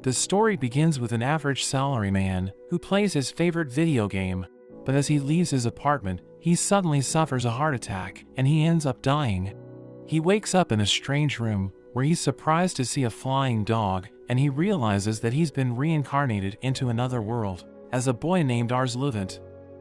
The story begins with an average salaryman who plays his favorite video game, but as he leaves his apartment, he suddenly suffers a heart attack and he ends up dying. He wakes up in a strange room where he's surprised to see a flying dog, and he realizes that he's been reincarnated into another world as a boy named Ars Louvent.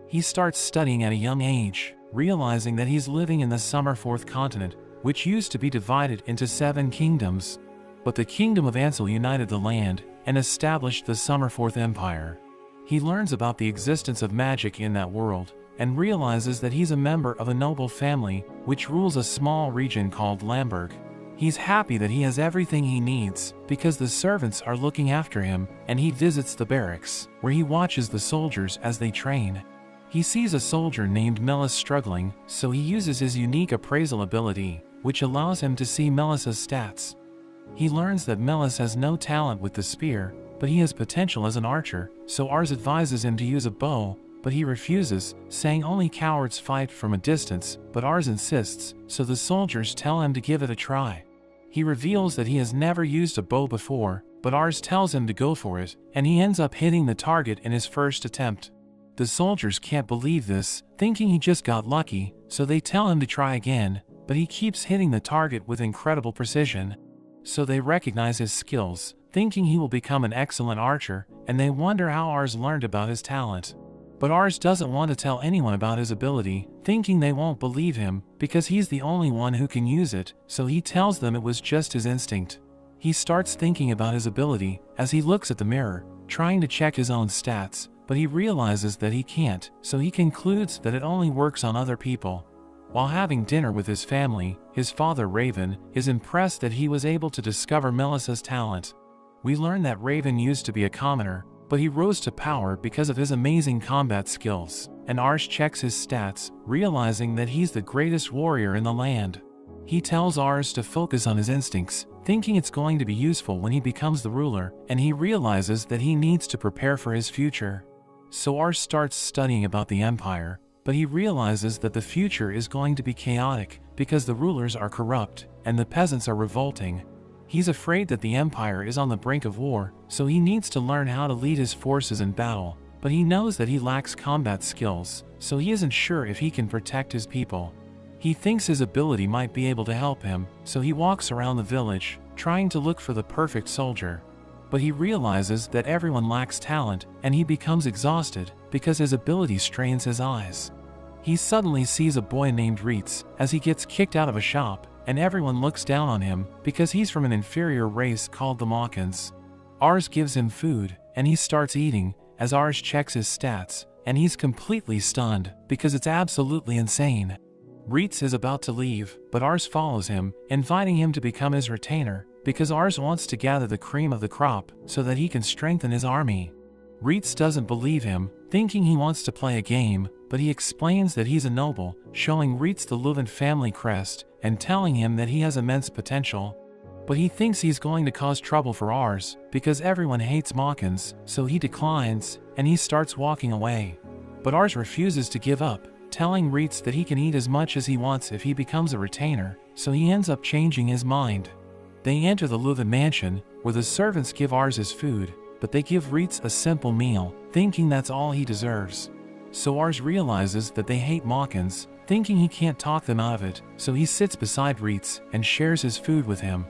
He starts studying at a young age, realizing that he's living in the Summer Fourth Continent, which used to be divided into 7 kingdoms. But the Kingdom of Ansel united the land and established the Summer Fourth Empire. He learns about the existence of magic in that world and realizes that he's a member of a noble family which rules a small region called Lamberg. He's happy that he has everything he needs because the servants are looking after him, and he visits the barracks where he watches the soldiers as they train. He sees a soldier named Melis struggling, so he uses his unique appraisal ability, which allows him to see Melis's stats. He learns that Melis has no talent with the spear, but he has potential as an archer, so Ars advises him to use a bow, but he refuses, saying only cowards fight from a distance, but Ars insists, so the soldiers tell him to give it a try. He reveals that he has never used a bow before, but Ars tells him to go for it, and he ends up hitting the target in his first attempt. The soldiers can't believe this, thinking he just got lucky, so they tell him to try again, but he keeps hitting the target with incredible precision. So they recognize his skills, thinking he will become an excellent archer, and they wonder how Ars learned about his talent. But Ars doesn't want to tell anyone about his ability, thinking they won't believe him because he's the only one who can use it, so he tells them it was just his instinct. He starts thinking about his ability as he looks at the mirror, trying to check his own stats, but he realizes that he can't, so he concludes that it only works on other people. While having dinner with his family, his father Raven is impressed that he was able to discover Melissa's talent. We learn that Raven used to be a commoner, but he rose to power because of his amazing combat skills, and Ars checks his stats, realizing that he's the greatest warrior in the land. He tells Ars to focus on his instincts, thinking it's going to be useful when he becomes the ruler, and he realizes that he needs to prepare for his future. So Ars starts studying about the Empire, but he realizes that the future is going to be chaotic because the rulers are corrupt and the peasants are revolting. He's afraid that the Empire is on the brink of war, so he needs to learn how to lead his forces in battle, but he knows that he lacks combat skills, so he isn't sure if he can protect his people. He thinks his ability might be able to help him, so he walks around the village, trying to look for the perfect soldier. But he realizes that everyone lacks talent, and he becomes exhausted because his ability strains his eyes. He suddenly sees a boy named Reitz as he gets kicked out of a shop, and everyone looks down on him because he's from an inferior race called the Mockans. Ars gives him food, and he starts eating as Ars checks his stats, and he's completely stunned because it's absolutely insane. Reitz is about to leave, but Ars follows him, inviting him to become his retainer because Ars wants to gather the cream of the crop so that he can strengthen his army. Reitz doesn't believe him, thinking he wants to play a game, but he explains that he's a noble, showing Reitz the Louvent family crest and telling him that he has immense potential. But he thinks he's going to cause trouble for Ars because everyone hates Mockans, so he declines, and he starts walking away. But Ars refuses to give up, telling Reitz that he can eat as much as he wants if he becomes a retainer, so he ends up changing his mind. They enter the Louvent mansion, where the servants give Ars his food, but they give Reitz a simple meal, thinking that's all he deserves. So Ars realizes that they hate Mockans, thinking he can't talk them out of it, so he sits beside Reitz and shares his food with him.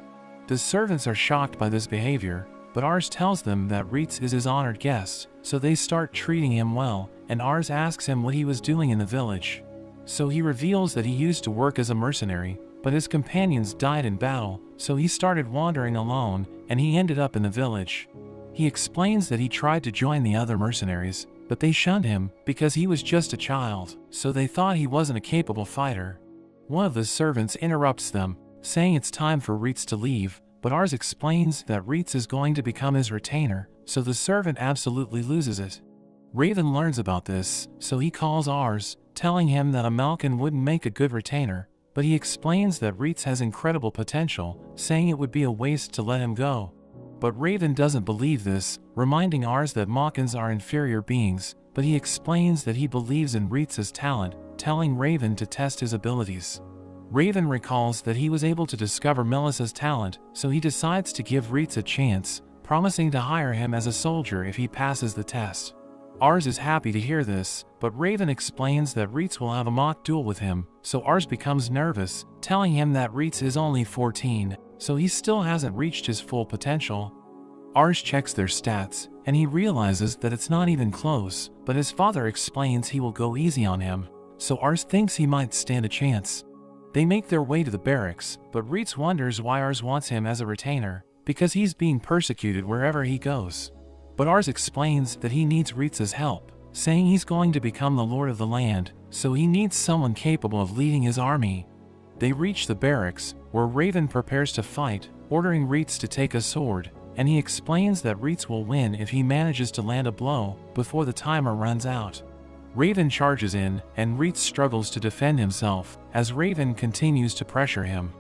The servants are shocked by this behavior, but Ars tells them that Reitz is his honored guest, so they start treating him well, and Ars asks him what he was doing in the village. So he reveals that he used to work as a mercenary, but his companions died in battle, so he started wandering alone, and he ended up in the village. He explains that he tried to join the other mercenaries, but they shunned him because he was just a child, so they thought he wasn't a capable fighter. One of the servants interrupts them, saying it's time for Reitz to leave, but Ars explains that Reitz is going to become his retainer, so the servant absolutely loses it. Raven learns about this, so he calls Ars, telling him that a Malkin wouldn't make a good retainer, but he explains that Reitz has incredible potential, saying it would be a waste to let him go. But Raven doesn't believe this, reminding Ars that Mockans are inferior beings, but he explains that he believes in Reitz's talent, telling Raven to test his abilities. Raven recalls that he was able to discover Melissa's talent, so he decides to give Reitz a chance, promising to hire him as a soldier if he passes the test. Ars is happy to hear this, but Raven explains that Reitz will have a mock duel with him, so Ars becomes nervous, telling him that Reitz is only 14, so he still hasn't reached his full potential. Ars checks their stats, and he realizes that it's not even close, but his father explains he will go easy on him, so Ars thinks he might stand a chance. They make their way to the barracks, but Reitz wonders why Ars wants him as a retainer, because he's being persecuted wherever he goes. But Ars explains that he needs Reitz's help, saying he's going to become the lord of the land, so he needs someone capable of leading his army. They reach the barracks, where Raven prepares to fight, ordering Reitz to take a sword, and he explains that Reitz will win if he manages to land a blow before the timer runs out. Raven charges in, and Reitz struggles to defend himself, as Raven continues to pressure him.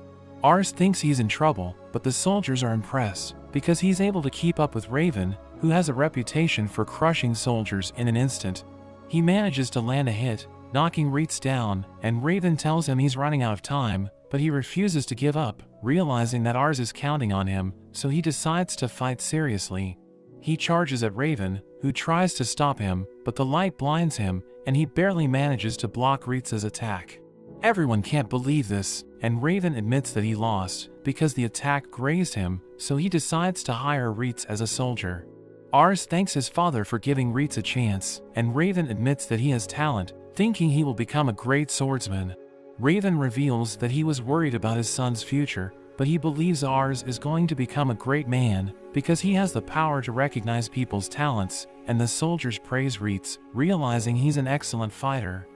Ars thinks he's in trouble, but the soldiers are impressed, because he's able to keep up with Raven, who has a reputation for crushing soldiers in an instant. He manages to land a hit, knocking Reitz down, and Raven tells him he's running out of time, but he refuses to give up, realizing that Ars is counting on him, so he decides to fight seriously. He charges at Raven, who tries to stop him, but the light blinds him, and he barely manages to block Reitz's attack. Everyone can't believe this, and Raven admits that he lost, because the attack grazed him, so he decides to hire Reitz as a soldier. Ars thanks his father for giving Reitz a chance, and Raven admits that he has talent, thinking he will become a great swordsman. Raven reveals that he was worried about his son's future, but he believes Ars is going to become a great man, because he has the power to recognize people's talents, and the soldiers praise Reitz, realizing he's an excellent fighter.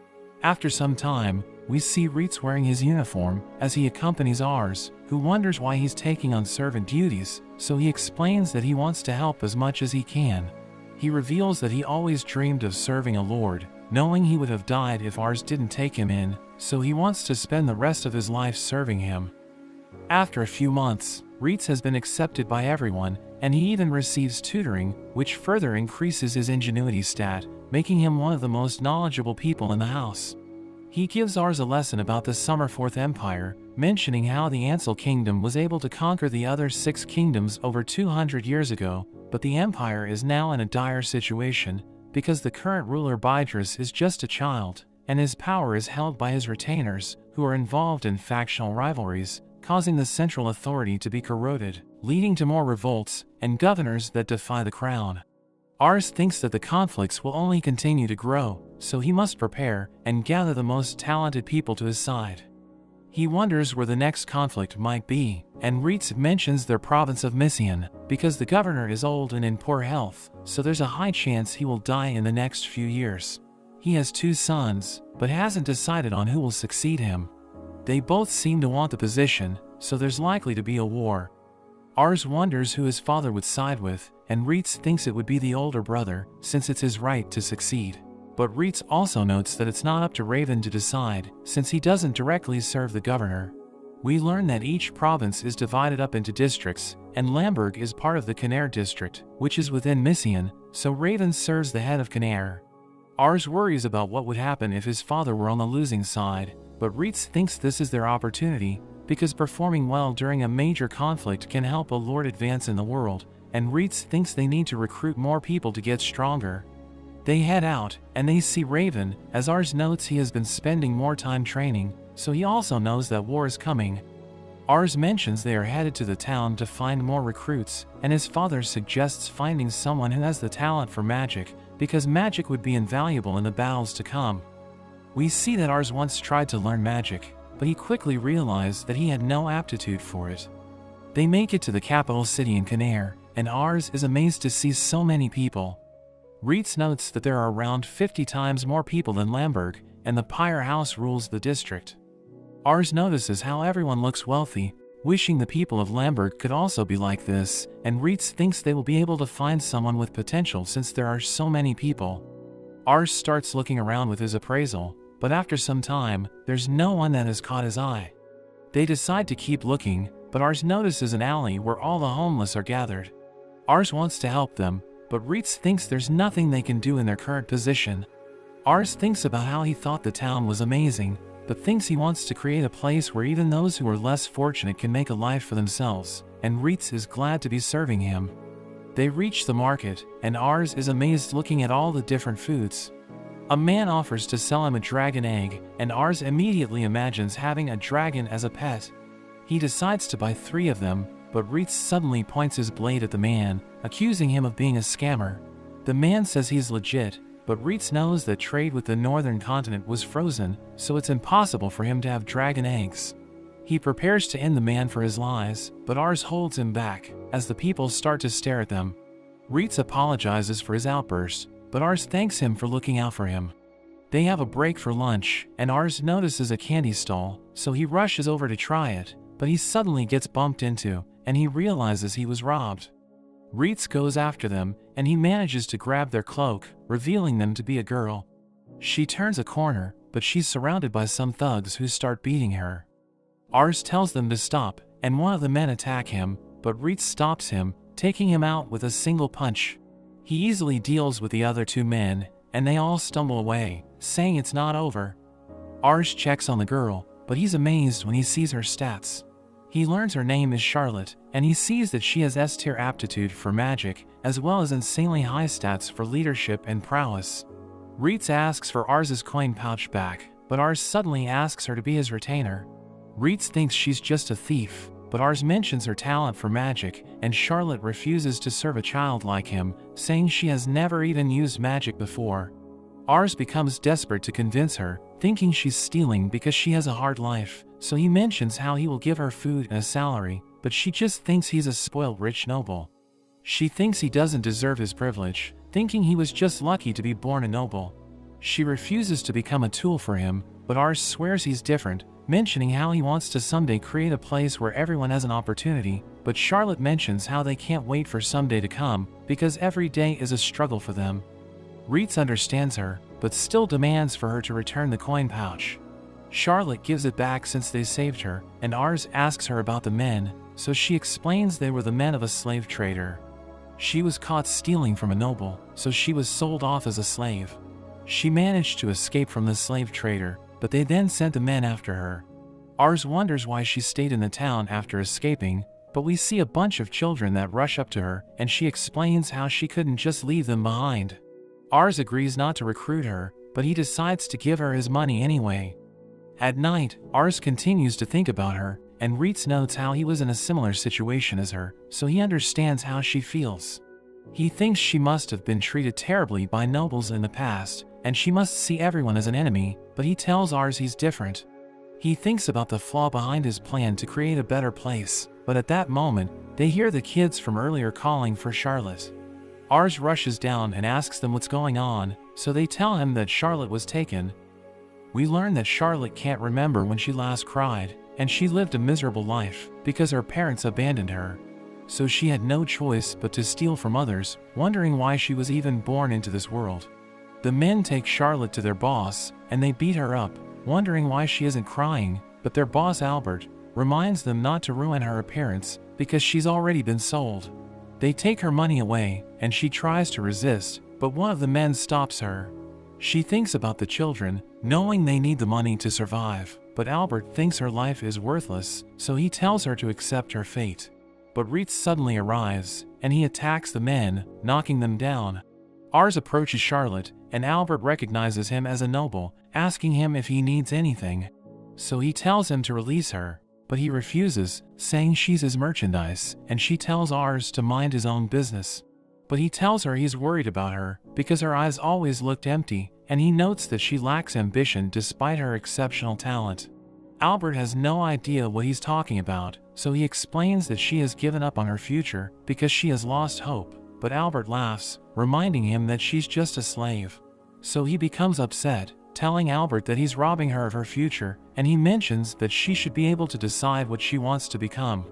After some time, we see Reitz wearing his uniform, as he accompanies Ars, who wonders why he's taking on servant duties, so he explains that he wants to help as much as he can. He reveals that he always dreamed of serving a lord, knowing he would have died if Ars didn't take him in, so he wants to spend the rest of his life serving him. After a few months, Reitz has been accepted by everyone, and he even receives tutoring, which further increases his ingenuity stat, making him one of the most knowledgeable people in the house. He gives Ars a lesson about the Summerforth Empire, mentioning how the Ansel Kingdom was able to conquer the other 6 kingdoms over 200 years ago, but the empire is now in a dire situation, because the current ruler Bydris is just a child, and his power is held by his retainers, who are involved in factional rivalries, causing the central authority to be corroded, leading to more revolts and governors that defy the crown. Ars thinks that the conflicts will only continue to grow, so he must prepare and gather the most talented people to his side. He wonders where the next conflict might be, and Reitz mentions their province of Missian, because the governor is old and in poor health, so there's a high chance he will die in the next few years. He has 2 sons, but hasn't decided on who will succeed him. They both seem to want the position, so there's likely to be a war. Ars wonders who his father would side with, and Reitz thinks it would be the older brother, since it's his right to succeed. But Reitz also notes that it's not up to Raven to decide, since he doesn't directly serve the governor. We learn that each province is divided up into districts, and Lamberg is part of the Canair district, which is within Missian, so Raven serves the head of Canair. Ars worries about what would happen if his father were on the losing side, but Reitz thinks this is their opportunity, because performing well during a major conflict can help a lord advance in the world, and Reitz thinks they need to recruit more people to get stronger. They head out, and they see Raven, as Ars notes he has been spending more time training, so he also knows that war is coming. Ars mentions they are headed to the town to find more recruits, and his father suggests finding someone who has the talent for magic, because magic would be invaluable in the battles to come. We see that Ars once tried to learn magic, but he quickly realized that he had no aptitude for it. They make it to the capital city in Canair, and Ars is amazed to see so many people. Reitz notes that there are around 50 times more people than Lamberg, and the Pyre House rules the district. Ars notices how everyone looks wealthy, wishing the people of Lamberg could also be like this, and Reitz thinks they will be able to find someone with potential since there are so many people. Ars starts looking around with his appraisal, but after some time, there's no one that has caught his eye. They decide to keep looking, but Ars notices an alley where all the homeless are gathered. Ars wants to help them, but Reitz thinks there's nothing they can do in their current position. Ars thinks about how he thought the town was amazing, but thinks he wants to create a place where even those who are less fortunate can make a life for themselves, and Reitz is glad to be serving him. They reach the market, and Ars is amazed looking at all the different foods. A man offers to sell him a dragon egg, and Ars immediately imagines having a dragon as a pet. He decides to buy 3 of them, but Reitz suddenly points his blade at the man, accusing him of being a scammer. The man says he's legit, but Reitz knows that trade with the northern continent was frozen, so it's impossible for him to have dragon eggs. He prepares to end the man for his lies, but Ars holds him back, as the people start to stare at them. Reitz apologizes for his outburst, but Ars thanks him for looking out for him. They have a break for lunch, and Ars notices a candy stall, so he rushes over to try it, but he suddenly gets bumped into, and he realizes he was robbed. Reitz goes after them, and he manages to grab their cloak, revealing them to be a girl. She turns a corner, but she's surrounded by some thugs who start beating her. Ars tells them to stop, and one of the men attack him, but Reitz stops him, taking him out with a single punch. He easily deals with the other 2 men, and they all stumble away, saying it's not over. Ars checks on the girl, but he's amazed when he sees her stats. He learns her name is Charlotte, and he sees that she has S-tier aptitude for magic, as well as insanely high stats for leadership and prowess. Reitz asks for Ars's coin pouch back, but Ars suddenly asks her to be his retainer. Reitz thinks she's just a thief, but Ars mentions her talent for magic, and Charlotte refuses to serve a child like him, saying she has never even used magic before. Ars becomes desperate to convince her, thinking she's stealing because she has a hard life, so he mentions how he will give her food and a salary, but she just thinks he's a spoiled rich noble. She thinks he doesn't deserve his privilege, thinking he was just lucky to be born a noble. She refuses to become a tool for him, but Ars swears he's different, mentioning how he wants to someday create a place where everyone has an opportunity, but Charlotte mentions how they can't wait for someday to come, because every day is a struggle for them. Reitz understands her, but still demands for her to return the coin pouch. Charlotte gives it back since they saved her, and Ars asks her about the men, so she explains they were the men of a slave trader. She was caught stealing from a noble, so she was sold off as a slave. She managed to escape from the slave trader, but they then sent the men after her. Ars wonders why she stayed in the town after escaping, but we see a bunch of children that rush up to her, and she explains how she couldn't just leave them behind. Ars agrees not to recruit her, but he decides to give her his money anyway. At night, Ars continues to think about her, and Reitz notes how he was in a similar situation as her, so he understands how she feels. He thinks she must have been treated terribly by nobles in the past, and she must see everyone as an enemy, but he tells Ars he's different. He thinks about the flaw behind his plan to create a better place, but at that moment, they hear the kids from earlier calling for Charlotte. Ars rushes down and asks them what's going on, so they tell him that Charlotte was taken. We learn that Charlotte can't remember when she last cried, and she lived a miserable life because her parents abandoned her. So she had no choice but to steal from others, wondering why she was even born into this world. The men take Charlotte to their boss, and they beat her up, wondering why she isn't crying, but their boss Albert reminds them not to ruin her appearance because she's already been sold. They take her money away, and she tries to resist, but one of the men stops her. She thinks about the children, knowing they need the money to survive, but Albert thinks her life is worthless, so he tells her to accept her fate. But Reitz suddenly arrives, and he attacks the men, knocking them down. Ars approaches Charlotte, and Albert recognizes him as a noble, asking him if he needs anything. So he tells him to release her, but he refuses, saying she's his merchandise, and she tells Ars to mind his own business. But he tells her he's worried about her, because her eyes always looked empty, and he notes that she lacks ambition despite her exceptional talent. Albert has no idea what he's talking about, so he explains that she has given up on her future because she has lost hope, but Albert laughs, reminding him that she's just a slave. So he becomes upset, telling Albert that he's robbing her of her future, and he mentions that she should be able to decide what she wants to become.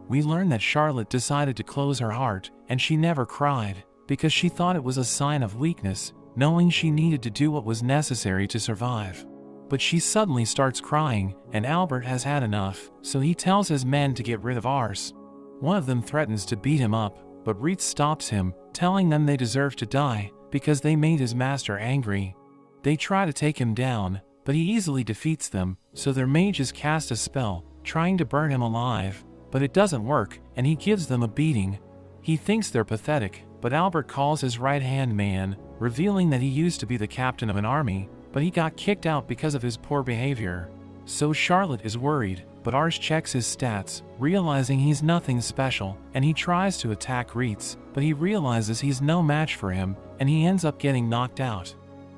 We learn that Charlotte decided to close her heart, and she never cried, because she thought it was a sign of weakness, knowing she needed to do what was necessary to survive. But she suddenly starts crying, and Albert has had enough, so he tells his men to get rid of Ars. One of them threatens to beat him up, but Reitz stops him, telling them they deserve to die, because they made his master angry. They try to take him down, but he easily defeats them, so their mages cast a spell, trying to burn him alive, but it doesn't work, and he gives them a beating. He thinks they're pathetic, but Albert calls his right-hand man, revealing that he used to be the captain of an army, but he got kicked out because of his poor behavior. So Charlotte is worried, but Ars checks his stats, realizing he's nothing special, and he tries to attack Ritz, but he realizes he's no match for him, and he ends up getting knocked out.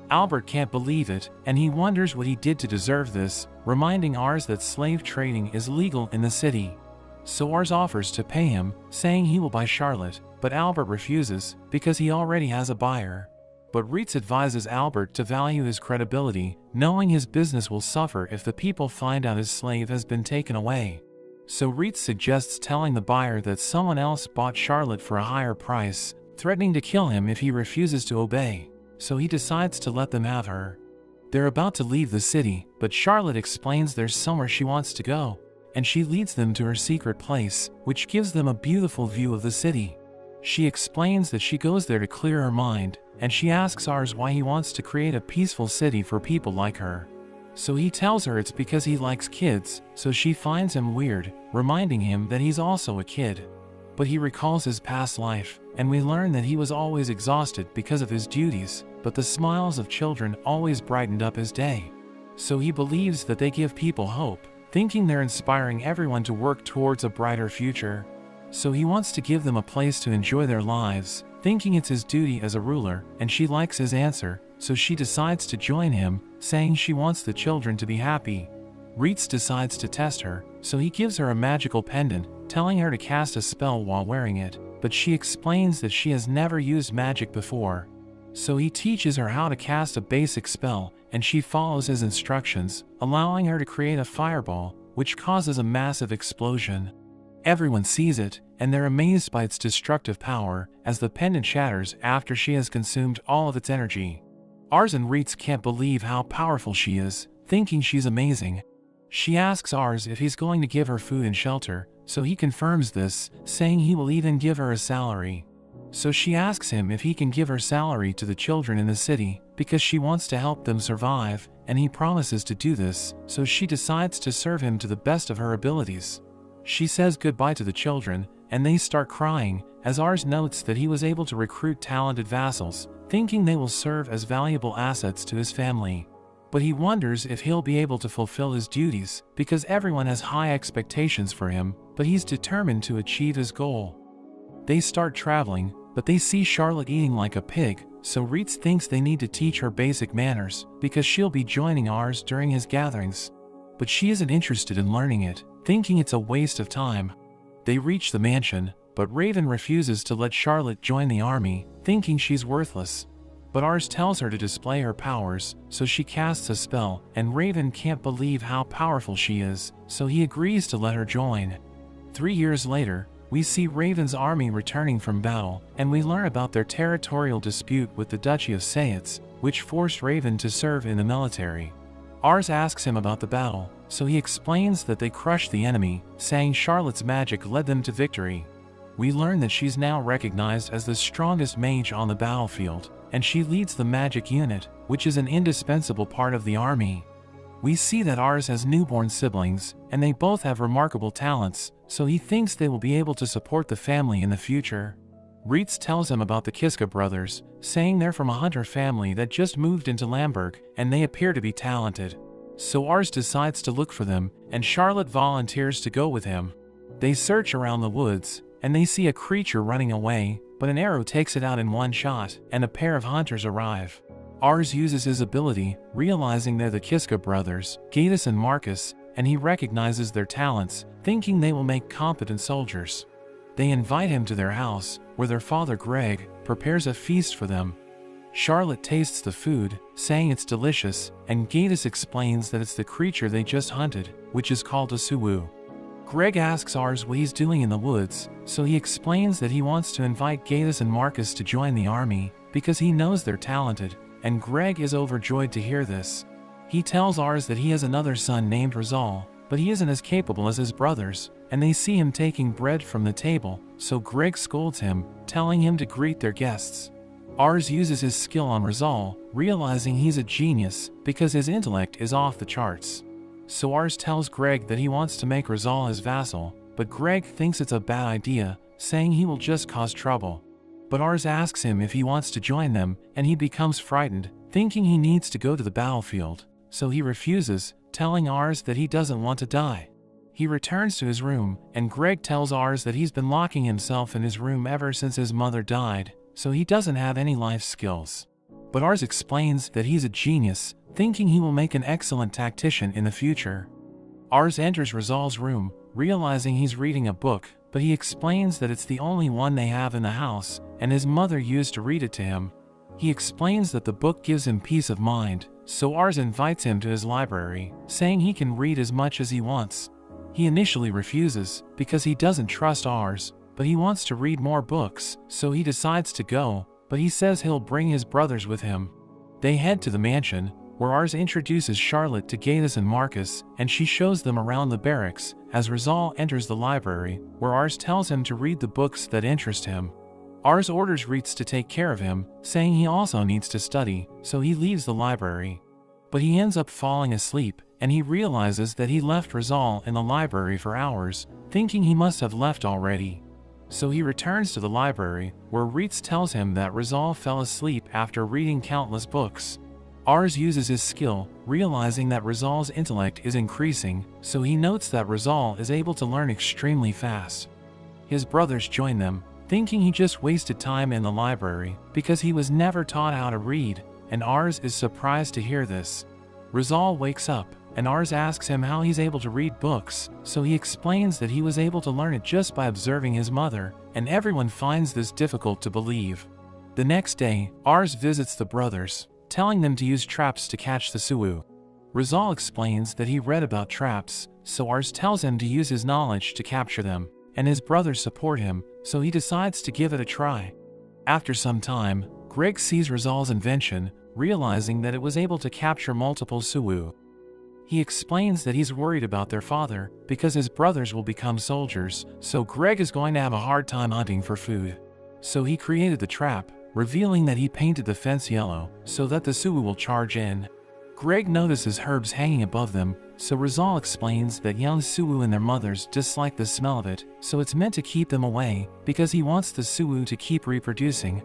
Albert can't believe it, and he wonders what he did to deserve this, reminding Ars that slave trading is legal in the city. So Ars offers to pay him, saying he will buy Charlotte, but Albert refuses, because he already has a buyer. But Ritz advises Albert to value his credibility, knowing his business will suffer if the people find out his slave has been taken away. So Ritz suggests telling the buyer that someone else bought Charlotte for a higher price, threatening to kill him if he refuses to obey. So he decides to let them have her. They're about to leave the city, but Charlotte explains there's somewhere she wants to go, and she leads them to her secret place, which gives them a beautiful view of the city. She explains that she goes there to clear her mind, and she asks Ars why he wants to create a peaceful city for people like her. So he tells her it's because he likes kids, so she finds him weird, reminding him that he's also a kid. But he recalls his past life, and we learn that he was always exhausted because of his duties, but the smiles of children always brightened up his day. So he believes that they give people hope, thinking they're inspiring everyone to work towards a brighter future. So he wants to give them a place to enjoy their lives, thinking it's his duty as a ruler, and she likes his answer, so she decides to join him, saying she wants the children to be happy. Ritz decides to test her, so he gives her a magical pendant, telling her to cast a spell while wearing it, but she explains that she has never used magic before. So he teaches her how to cast a basic spell, and she follows his instructions, allowing her to create a fireball, which causes a massive explosion. Everyone sees it, and they're amazed by its destructive power, as the pendant shatters after she has consumed all of its energy. Ars and Ritz can't believe how powerful she is, thinking she's amazing. She asks Ars if he's going to give her food and shelter, so he confirms this, saying he will even give her a salary. So she asks him if he can give her salary to the children in the city, because she wants to help them survive, and he promises to do this, so she decides to serve him to the best of her abilities. She says goodbye to the children, and they start crying, as Ars notes that he was able to recruit talented vassals, thinking they will serve as valuable assets to his family. But he wonders if he'll be able to fulfill his duties, because everyone has high expectations for him, but he's determined to achieve his goal. They start traveling, but they see Charlotte eating like a pig, so Ritz thinks they need to teach her basic manners, because she'll be joining Ars during his gatherings. But she isn't interested in learning it, thinking it's a waste of time. They reach the mansion, but Raven refuses to let Charlotte join the army, thinking she's worthless. But Ars tells her to display her powers, so she casts a spell, and Raven can't believe how powerful she is, so he agrees to let her join. 3 years later, we see Raven's army returning from battle, and we learn about their territorial dispute with the Duchy of Sayetz, which forced Raven to serve in the military. Ars asks him about the battle, so he explains that they crushed the enemy, saying Charlotte's magic led them to victory. We learn that she's now recognized as the strongest mage on the battlefield, and she leads the magic unit, which is an indispensable part of the army. We see that Ars has newborn siblings, and they both have remarkable talents, so he thinks they will be able to support the family in the future. Ritz tells him about the Kiska brothers, saying they're from a hunter family that just moved into Lamberg, and they appear to be talented. So Ars decides to look for them, and Charlotte volunteers to go with him. They search around the woods, and they see a creature running away, but an arrow takes it out in one shot, and a pair of hunters arrive. Ars uses his ability, realizing they're the Kiska brothers, Gatus and Marcus, and he recognizes their talents, thinking they will make competent soldiers. They invite him to their house, where their father Greg prepares a feast for them. Charlotte tastes the food, saying it's delicious, and Gatus explains that it's the creature they just hunted, which is called a Suwu. Greg asks Ars what he's doing in the woods, so he explains that he wants to invite Gatus and Marcus to join the army, because he knows they're talented, and Greg is overjoyed to hear this. He tells Ars that he has another son named Rizal, but he isn't as capable as his brothers, and they see him taking bread from the table, so Greg scolds him, telling him to greet their guests. Ars uses his skill on Rizal, realizing he's a genius, because his intellect is off the charts. So Ars tells Greg that he wants to make Rizal his vassal, but Greg thinks it's a bad idea, saying he will just cause trouble. But Ars asks him if he wants to join them, and he becomes frightened, thinking he needs to go to the battlefield, so he refuses, telling Ars that he doesn't want to die. He returns to his room, and Greg tells Ars that he's been locking himself in his room ever since his mother died, so he doesn't have any life skills. But Ars explains that he's a genius, thinking he will make an excellent tactician in the future. Ars enters Rizal's room, realizing he's reading a book, but he explains that it's the only one they have in the house, and his mother used to read it to him. He explains that the book gives him peace of mind, so Ars invites him to his library, saying he can read as much as he wants. He initially refuses, because he doesn't trust Ars, but he wants to read more books, so he decides to go, but he says he'll bring his brothers with him. They head to the mansion, where Ars introduces Charlotte to Gaius and Marcus, and she shows them around the barracks, as Rizal enters the library, where Ars tells him to read the books that interest him. Ars orders Reitz to take care of him, saying he also needs to study, so he leaves the library. But he ends up falling asleep, and he realizes that he left Rizal in the library for hours, thinking he must have left already. So he returns to the library, where Reitz tells him that Rizal fell asleep after reading countless books. Ars uses his skill, realizing that Rizal's intellect is increasing, so he notes that Rizal is able to learn extremely fast. His brothers join them, thinking he just wasted time in the library, because he was never taught how to read, and Ars is surprised to hear this. Rizal wakes up, and Ars asks him how he's able to read books, so he explains that he was able to learn it just by observing his mother, and everyone finds this difficult to believe. The next day, Ars visits the brothers, telling them to use traps to catch the Suwu. Rizal explains that he read about traps, so Ars tells him to use his knowledge to capture them, and his brothers support him, so he decides to give it a try. After some time, Greg sees Rizal's invention, realizing that it was able to capture multiple Suwu. He explains that he's worried about their father, because his brothers will become soldiers, so Greg is going to have a hard time hunting for food. So he created the trap, revealing that he painted the fence yellow, so that the Suwu will charge in. Greg notices herbs hanging above them, so Rizal explains that young Suwu and their mothers dislike the smell of it, so it's meant to keep them away, because he wants the Suwu to keep reproducing.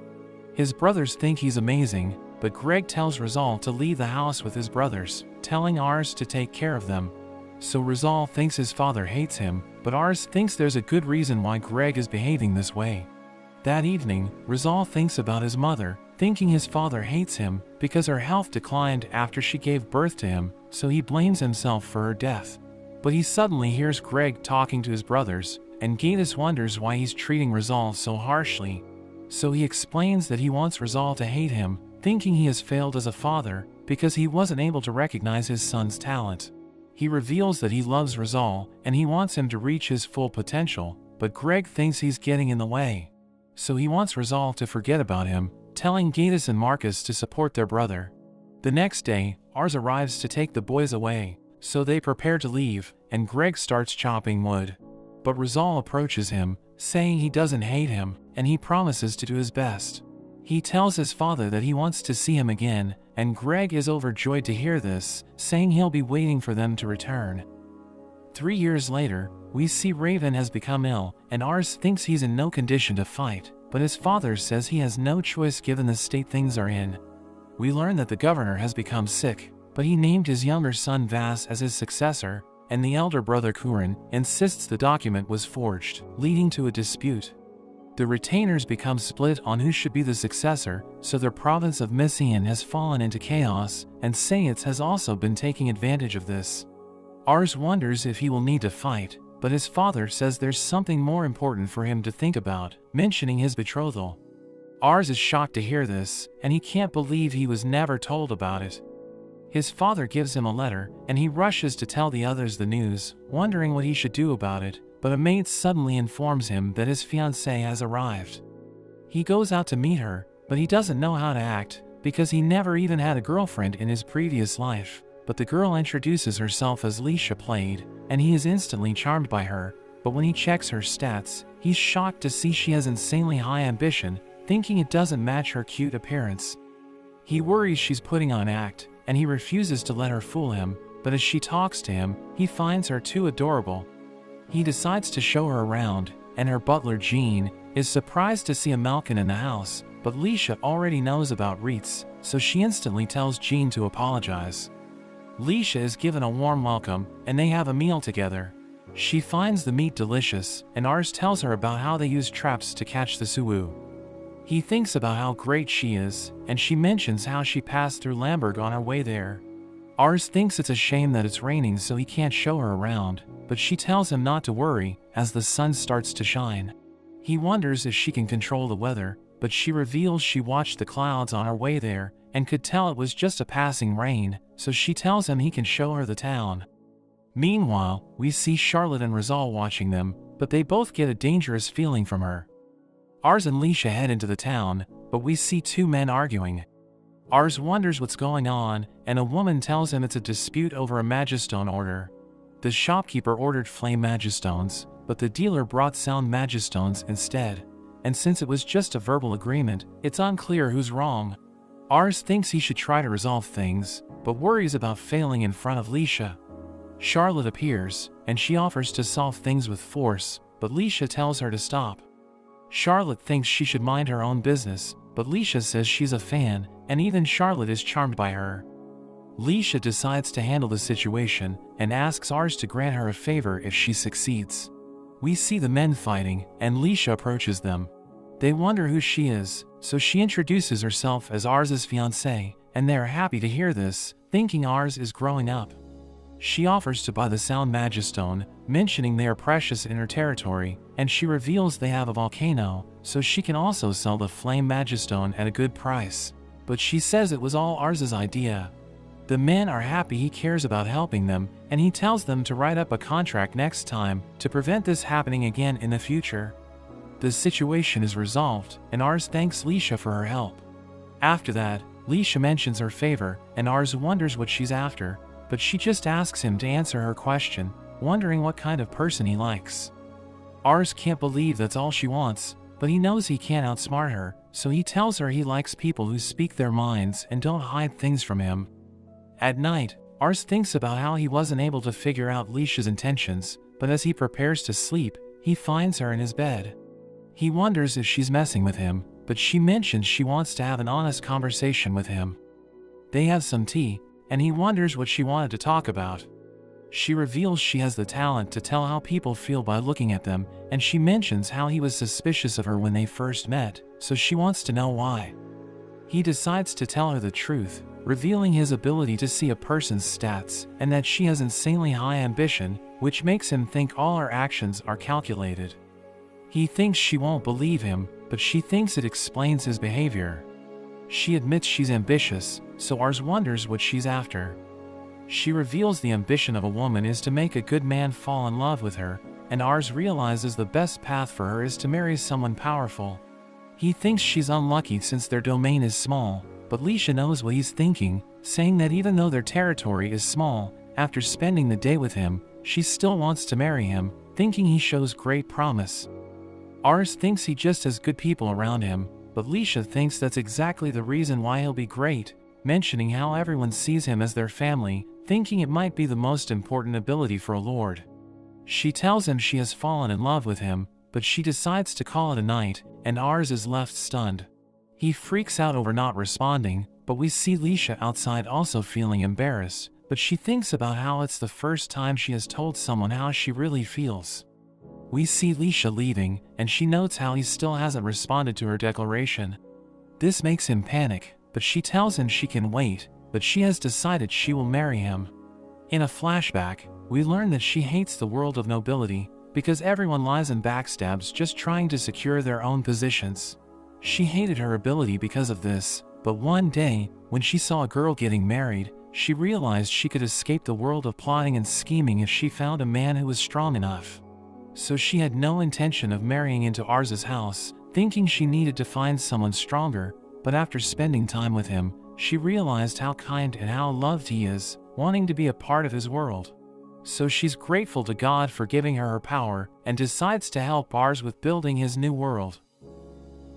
His brothers think he's amazing, but Greg tells Rizal to leave the house with his brothers, telling Ars to take care of them. So Rizal thinks his father hates him, but Ars thinks there's a good reason why Greg is behaving this way. That evening, Rizal thinks about his mother, thinking his father hates him because her health declined after she gave birth to him, so he blames himself for her death. But he suddenly hears Greg talking to his brothers, and Gaius wonders why he's treating Rizal so harshly. So he explains that he wants Rizal to hate him, thinking he has failed as a father because he wasn't able to recognize his son's talent. He reveals that he loves Rizal and he wants him to reach his full potential, but Greg thinks he's getting in the way. So he wants Rizal to forget about him, telling Gaius and Marcus to support their brother. The next day, Ars arrives to take the boys away, so they prepare to leave, and Greg starts chopping wood. But Rizal approaches him, saying he doesn't hate him, and he promises to do his best. He tells his father that he wants to see him again, and Greg is overjoyed to hear this, saying he'll be waiting for them to return. 3 years later, we see Raven has become ill, and Ars thinks he's in no condition to fight, but his father says he has no choice given the state things are in. We learn that the governor has become sick, but he named his younger son Vas as his successor, and the elder brother Kurin insists the document was forged, leading to a dispute. The retainers become split on who should be the successor, so their province of Messian has fallen into chaos, and Sayitz has also been taking advantage of this. Ars wonders if he will need to fight, but his father says there's something more important for him to think about, mentioning his betrothal. Ars is shocked to hear this, and he can't believe he was never told about it. His father gives him a letter, and he rushes to tell the others the news, wondering what he should do about it, but a maid suddenly informs him that his fiancée has arrived. He goes out to meet her, but he doesn't know how to act, because he never even had a girlfriend in his previous life. But the girl introduces herself as Leisha Played, and he is instantly charmed by her, but when he checks her stats, he's shocked to see she has insanely high ambition, thinking it doesn't match her cute appearance. He worries she's putting on act, and he refuses to let her fool him, but as she talks to him, he finds her too adorable. He decides to show her around, and her butler Jean, is surprised to see a Malkin in the house, but Leisha already knows about Reitz, so she instantly tells Jean to apologize. Leisha is given a warm welcome, and they have a meal together. She finds the meat delicious, and Ars tells her about how they use traps to catch the Suwu. He thinks about how great she is, and she mentions how she passed through Lamberg on her way there. Ars thinks it's a shame that it's raining so he can't show her around, but she tells him not to worry as the sun starts to shine. He wonders if she can control the weather, but she reveals she watched the clouds on her way there and could tell it was just a passing rain, so she tells him he can show her the town. Meanwhile, we see Charlotte and Rizal watching them, but they both get a dangerous feeling from her. Ars and Leisha head into the town, but we see two men arguing. Ars wonders what's going on, and a woman tells him it's a dispute over a Magistone order. The shopkeeper ordered flame Magistones, but the dealer brought sound Magistones instead, and since it was just a verbal agreement, it's unclear who's wrong. Ars thinks he should try to resolve things, but worries about failing in front of Leisha. Charlotte appears, and she offers to solve things with force, but Leisha tells her to stop. Charlotte thinks she should mind her own business, but Leisha says she's a fan, and even Charlotte is charmed by her. Leisha decides to handle the situation, and asks Ars to grant her a favor if she succeeds. We see the men fighting, and Leisha approaches them. They wonder who she is, so she introduces herself as Ars's fiancée, and they are happy to hear this, thinking Ars is growing up. She offers to buy the sound Magistone, mentioning they are precious in her territory, and she reveals they have a volcano, so she can also sell the flame Magistone at a good price. But she says it was all Ars's idea. The men are happy he cares about helping them, and he tells them to write up a contract next time to prevent this happening again in the future. The situation is resolved, and Ars thanks Leisha for her help. After that, Leisha mentions her favor, and Ars wonders what she's after, but she just asks him to answer her question, wondering what kind of person he likes. Ars can't believe that's all she wants, but he knows he can't outsmart her, so he tells her he likes people who speak their minds and don't hide things from him. At night, Ars thinks about how he wasn't able to figure out Leisha's intentions, but as he prepares to sleep, he finds her in his bed. He wonders if she's messing with him, but she mentions she wants to have an honest conversation with him. They have some tea, and he wonders what she wanted to talk about. She reveals she has the talent to tell how people feel by looking at them, and she mentions how he was suspicious of her when they first met, so she wants to know why. He decides to tell her the truth, revealing his ability to see a person's stats, and that she has insanely high ambition, which makes him think all her actions are calculated. He thinks she won't believe him, but she thinks it explains his behavior. She admits she's ambitious, so Ars wonders what she's after. She reveals the ambition of a woman is to make a good man fall in love with her, and Ars realizes the best path for her is to marry someone powerful. He thinks she's unlucky since their domain is small, but Leisha knows what he's thinking, saying that even though their territory is small, after spending the day with him, she still wants to marry him, thinking he shows great promise. Ars thinks he just has good people around him, but Leisha thinks that's exactly the reason why he'll be great, mentioning how everyone sees him as their family, thinking it might be the most important ability for a lord. She tells him she has fallen in love with him, but she decides to call it a night, and Ars is left stunned. He freaks out over not responding, but we see Leisha outside also feeling embarrassed, but she thinks about how it's the first time she has told someone how she really feels. We see Leisha leaving, and she notes how he still hasn't responded to her declaration. This makes him panic, but she tells him she can wait, but she has decided she will marry him. In a flashback, we learn that she hates the world of nobility, because everyone lies and backstabs just trying to secure their own positions. She hated her ability because of this, but one day, when she saw a girl getting married, she realized she could escape the world of plotting and scheming if she found a man who was strong enough. So she had no intention of marrying into Ars's house, thinking she needed to find someone stronger, but after spending time with him, she realized how kind and how loved he is, wanting to be a part of his world. So she's grateful to God for giving her power, and decides to help Ars with building his new world.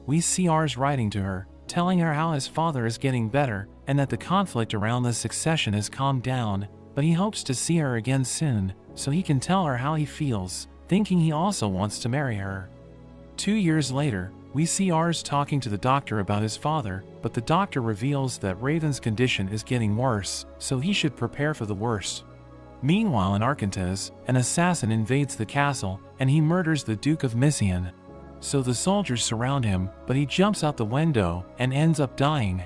We see Ars writing to her, telling her how his father is getting better, and that the conflict around the succession has calmed down, but he hopes to see her again soon, so he can tell her how he feels, thinking he also wants to marry her. 2 years later, we see Ars talking to the doctor about his father, but the doctor reveals that Raven's condition is getting worse, so he should prepare for the worst. Meanwhile in Arkantes, an assassin invades the castle, and he murders the Duke of Missian. So the soldiers surround him, but he jumps out the window and ends up dying.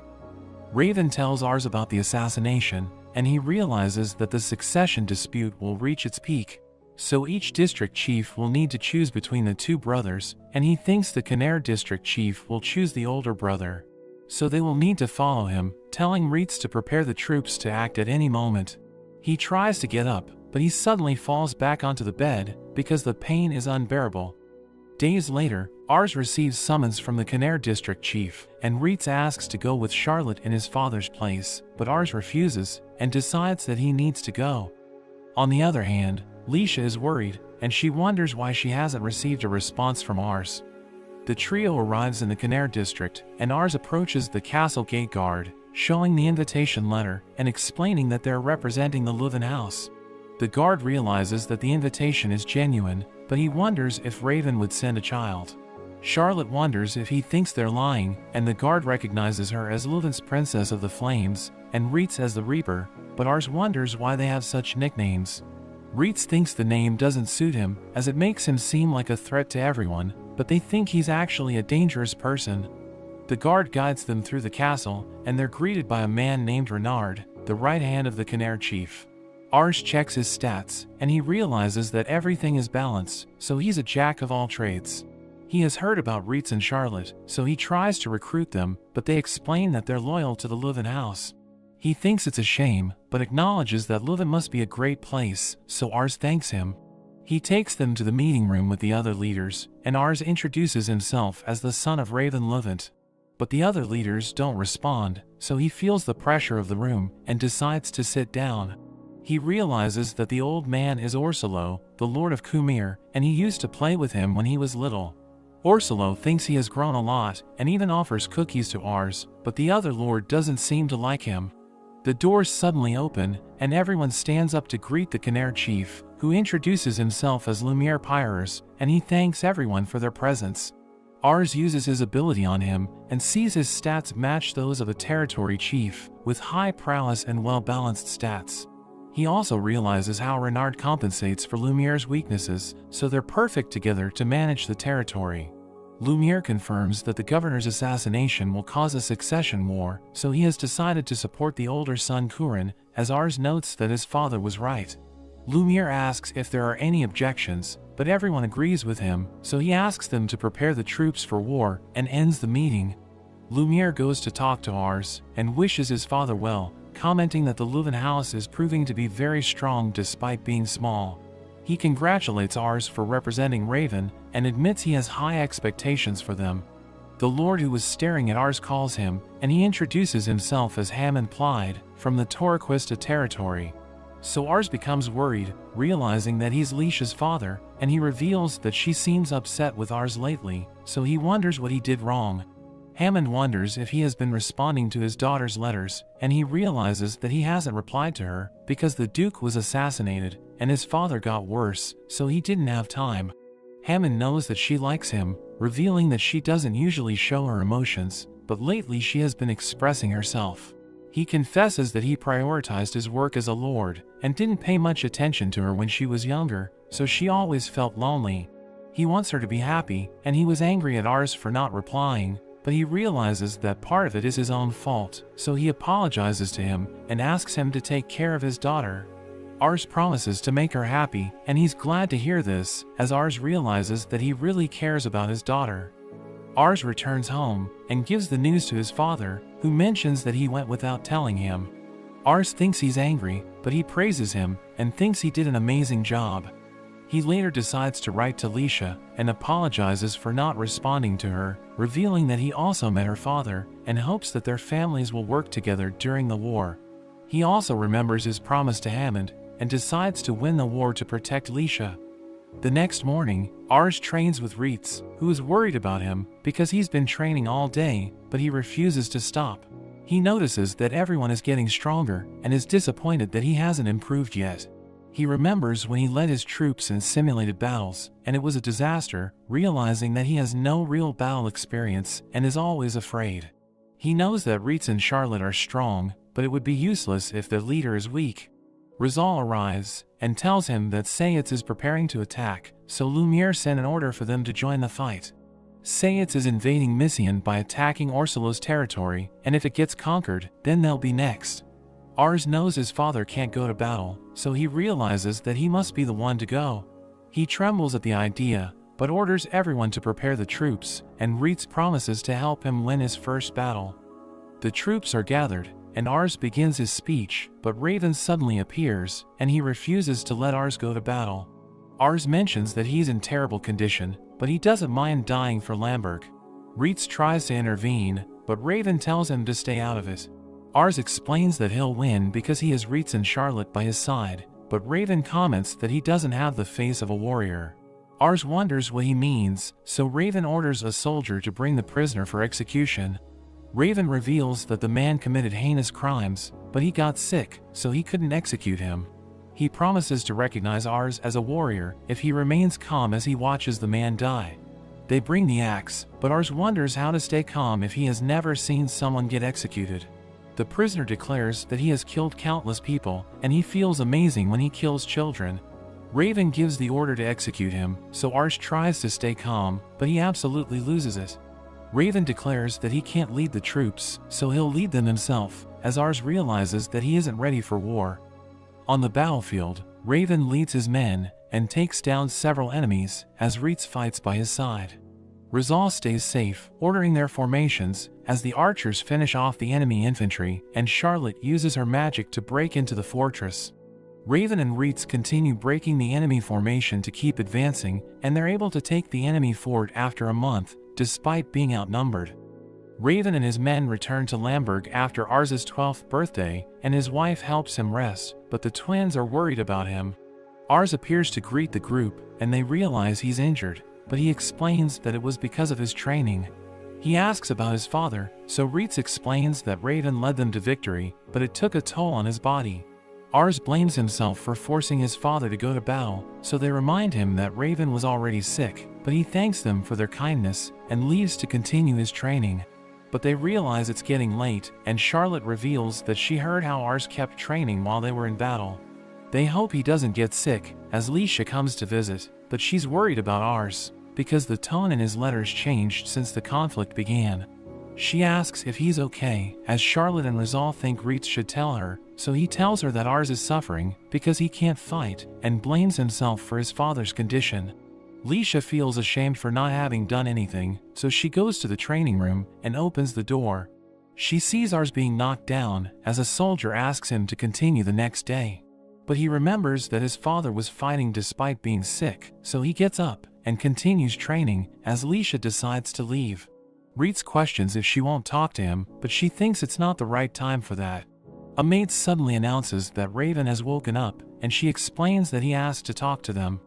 Raven tells Ars about the assassination, and he realizes that the succession dispute will reach its peak. So each district chief will need to choose between the two brothers, and he thinks the Canare district chief will choose the older brother. So they will need to follow him, telling Reitz to prepare the troops to act at any moment. He tries to get up, but he suddenly falls back onto the bed because the pain is unbearable. Days later, Ars receives summons from the Canare district chief, and Reitz asks to go with Charlotte in his father's place, but Ars refuses and decides that he needs to go. On the other hand, Lisha is worried, and she wonders why she hasn't received a response from Ars. The trio arrives in the Canare district, and Ars approaches the castle gate guard, showing the invitation letter and explaining that they're representing the Louvent house. The guard realizes that the invitation is genuine, but he wonders if Raven would send a child. Charlotte wonders if he thinks they're lying, and the guard recognizes her as Louvent's Princess of the Flames, and Reitz as the Reaper, but Ars wonders why they have such nicknames. Reitz thinks the name doesn't suit him, as it makes him seem like a threat to everyone, but they think he's actually a dangerous person. The guard guides them through the castle, and they're greeted by a man named Renard, the right hand of the Canare chief. Ars checks his stats, and he realizes that everything is balanced, so he's a jack of all trades. He has heard about Reitz and Charlotte, so he tries to recruit them, but they explain that they're loyal to the Louvent house. He thinks it's a shame, but acknowledges that Louvent must be a great place, so Ars thanks him. He takes them to the meeting room with the other leaders, and Ars introduces himself as the son of Raven Louvent. But the other leaders don't respond, so he feels the pressure of the room and decides to sit down. He realizes that the old man is Orsolot, the Lord of Kumir, and he used to play with him when he was little. Orsolot thinks he has grown a lot and even offers cookies to Ars, but the other lord doesn't seem to like him. The doors suddenly open, and everyone stands up to greet the Canare chief, who introduces himself as Lumiere Pyres, and he thanks everyone for their presence. Ars uses his ability on him, and sees his stats match those of a territory chief, with high prowess and well-balanced stats. He also realizes how Renard compensates for Lumiere's weaknesses, so they're perfect together to manage the territory. Lumiere confirms that the governor's assassination will cause a succession war, so he has decided to support the older son Courin, as Ars notes that his father was right. Lumiere asks if there are any objections, but everyone agrees with him, so he asks them to prepare the troops for war and ends the meeting. Lumiere goes to talk to Ars and wishes his father well, commenting that the Louvent house is proving to be very strong despite being small. He congratulates Ars for representing Raven and admits he has high expectations for them. The lord who was staring at Ars calls him, and he introduces himself as Hammond Plyde from the Torquista territory. So Ars becomes worried, realizing that he's Leisha's father, and he reveals that she seems upset with Ars lately, so he wonders what he did wrong. Hammond wonders if he has been responding to his daughter's letters, and he realizes that he hasn't replied to her because the Duke was assassinated and his father got worse, so he didn't have time. Hammond knows that she likes him, revealing that she doesn't usually show her emotions, but lately she has been expressing herself. He confesses that he prioritized his work as a lord and didn't pay much attention to her when she was younger, so she always felt lonely. He wants her to be happy, and he was angry at Ars for not replying, but he realizes that part of it is his own fault, so he apologizes to him and asks him to take care of his daughter. Ars promises to make her happy, and he's glad to hear this, as Ars realizes that he really cares about his daughter. Ars returns home and gives the news to his father, who mentions that he went without telling him. Ars thinks he's angry, but he praises him and thinks he did an amazing job. He later decides to write to Lisha and apologizes for not responding to her, revealing that he also met her father and hopes that their families will work together during the war. He also remembers his promise to Hammond and decides to win the war to protect Lisha. The next morning, Ars trains with Reitz, who is worried about him because he's been training all day, but he refuses to stop. He notices that everyone is getting stronger and is disappointed that he hasn't improved yet. He remembers when he led his troops in simulated battles, and it was a disaster, realizing that he has no real battle experience and is always afraid. He knows that Ritz and Charlotte are strong, but it would be useless if their leader is weak. Rizal arrives and tells him that Sayitz is preparing to attack, so Lumiere sent an order for them to join the fight. Sayitz is invading Mission by attacking Orsollo's territory, and if it gets conquered, then they'll be next. Ars knows his father can't go to battle, so he realizes that he must be the one to go. He trembles at the idea, but orders everyone to prepare the troops, and Ritz promises to help him win his first battle. The troops are gathered, and Ars begins his speech, but Raven suddenly appears, and he refuses to let Ars go to battle. Ars mentions that he's in terrible condition, but he doesn't mind dying for Lamberg. Ritz tries to intervene, but Raven tells him to stay out of it. Ars explains that he'll win because he has Ritz and Charlotte by his side, but Raven comments that he doesn't have the face of a warrior. Ars wonders what he means, so Raven orders a soldier to bring the prisoner for execution. Raven reveals that the man committed heinous crimes, but he got sick, so he couldn't execute him. He promises to recognize Ars as a warrior if he remains calm as he watches the man die. They bring the axe, but Ars wonders how to stay calm if he has never seen someone get executed. The prisoner declares that he has killed countless people, and he feels amazing when he kills children. Raven gives the order to execute him, so Ars tries to stay calm, but he absolutely loses it. Raven declares that he can't lead the troops, so he'll lead them himself, as Ars realizes that he isn't ready for war. On the battlefield, Raven leads his men, and takes down several enemies, as Ritz fights by his side. Rizal stays safe, ordering their formations, as the archers finish off the enemy infantry, and Charlotte uses her magic to break into the fortress. Raven and Ritz continue breaking the enemy formation to keep advancing, and they're able to take the enemy fort after a month, despite being outnumbered. Raven and his men return to Lamberg after Ars's 12th birthday, and his wife helps him rest, but the twins are worried about him. Ars appears to greet the group, and they realize he's injured, but he explains that it was because of his training. He asks about his father, so Ritz explains that Raven led them to victory, but it took a toll on his body. Ars blames himself for forcing his father to go to battle, so they remind him that Raven was already sick, but he thanks them for their kindness, and leaves to continue his training. But they realize it's getting late, and Charlotte reveals that she heard how Ars kept training while they were in battle. They hope he doesn't get sick, as Leisha comes to visit, but she's worried about Ars, because the tone in his letters changed since the conflict began. She asks if he's okay, as Charlotte and Rizal think Ritz should tell her, so he tells her that Ars is suffering because he can't fight, and blames himself for his father's condition. Leisha feels ashamed for not having done anything, so she goes to the training room and opens the door. She sees Ars being knocked down, as a soldier asks him to continue the next day. But he remembers that his father was fighting despite being sick, so he gets up and continues training, as Leisha decides to leave. Ritz questions if she won't talk to him, but she thinks it's not the right time for that. A maid suddenly announces that Raven has woken up, and she explains that he asked to talk to them.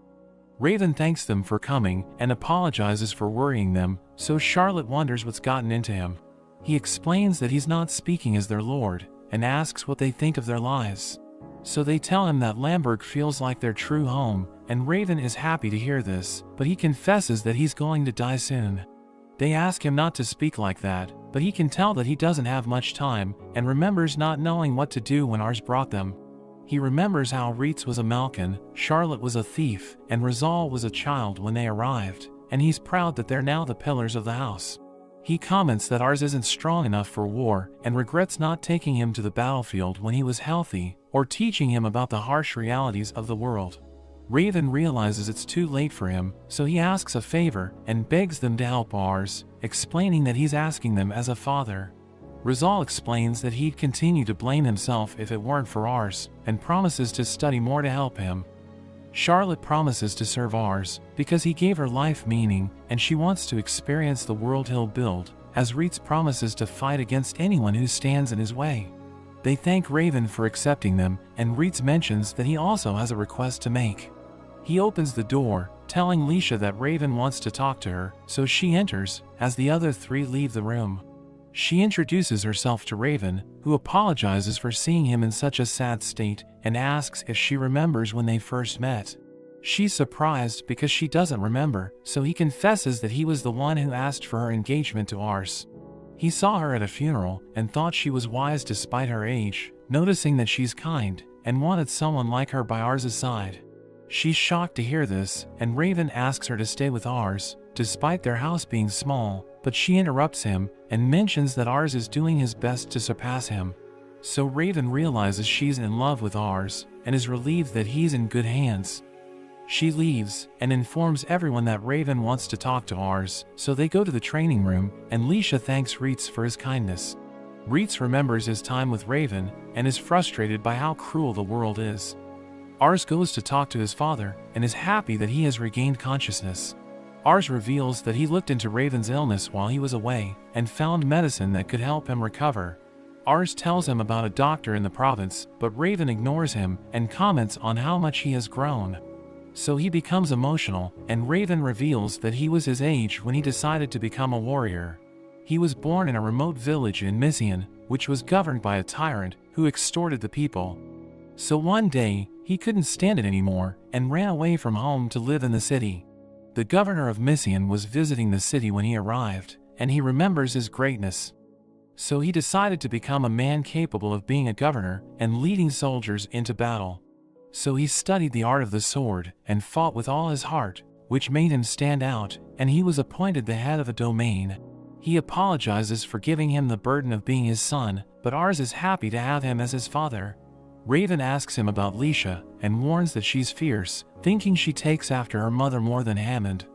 Raven thanks them for coming and apologizes for worrying them, so Charlotte wonders what's gotten into him. He explains that he's not speaking as their lord, and asks what they think of their lives. So they tell him that Lamberg feels like their true home, and Raven is happy to hear this, but he confesses that he's going to die soon. They ask him not to speak like that, but he can tell that he doesn't have much time, and remembers not knowing what to do when Ars brought them. He remembers how Ritz was a Malkin, Charlotte was a thief, and Rizal was a child when they arrived, and he's proud that they're now the pillars of the house. He comments that Ars isn't strong enough for war, and regrets not taking him to the battlefield when he was healthy, or teaching him about the harsh realities of the world. Raven realizes it's too late for him, so he asks a favor and begs them to help Ars, explaining that he's asking them as a father. Rizal explains that he'd continue to blame himself if it weren't for Ars, and promises to study more to help him. Charlotte promises to serve Ars, because he gave her life meaning, and she wants to experience the world he'll build, as Ritz promises to fight against anyone who stands in his way. They thank Raven for accepting them, and Ritz mentions that he also has a request to make. He opens the door, telling Leisha that Raven wants to talk to her, so she enters, as the other three leave the room. She introduces herself to Raven, who apologizes for seeing him in such a sad state and asks if she remembers when they first met. She's surprised because she doesn't remember, so he confesses that he was the one who asked for her engagement to Ars. He saw her at a funeral and thought she was wise despite her age, noticing that she's kind, and wanted someone like her by Ars's side. She's shocked to hear this, and Raven asks her to stay with Ars, despite their house being small, but she interrupts him and mentions that Ars is doing his best to surpass him. So Raven realizes she's in love with Ars, and is relieved that he's in good hands. She leaves, and informs everyone that Raven wants to talk to Ars, so they go to the training room, and Lisha thanks Reitz for his kindness. Reitz remembers his time with Raven, and is frustrated by how cruel the world is. Ars goes to talk to his father, and is happy that he has regained consciousness. Ars reveals that he looked into Raven's illness while he was away, and found medicine that could help him recover. Ars tells him about a doctor in the province, but Raven ignores him, and comments on how much he has grown. So he becomes emotional, and Raven reveals that he was his age when he decided to become a warrior. He was born in a remote village in Mysian, which was governed by a tyrant who extorted the people. So one day, he couldn't stand it anymore, and ran away from home to live in the city. The governor of Mysian was visiting the city when he arrived, and he remembers his greatness. So he decided to become a man capable of being a governor and leading soldiers into battle. So he studied the art of the sword and fought with all his heart, which made him stand out, and he was appointed the head of a domain. He apologizes for giving him the burden of being his son, but Ars is happy to have him as his father. Raven asks him about Lisha and warns that she's fierce, thinking she takes after her mother more than Hammond.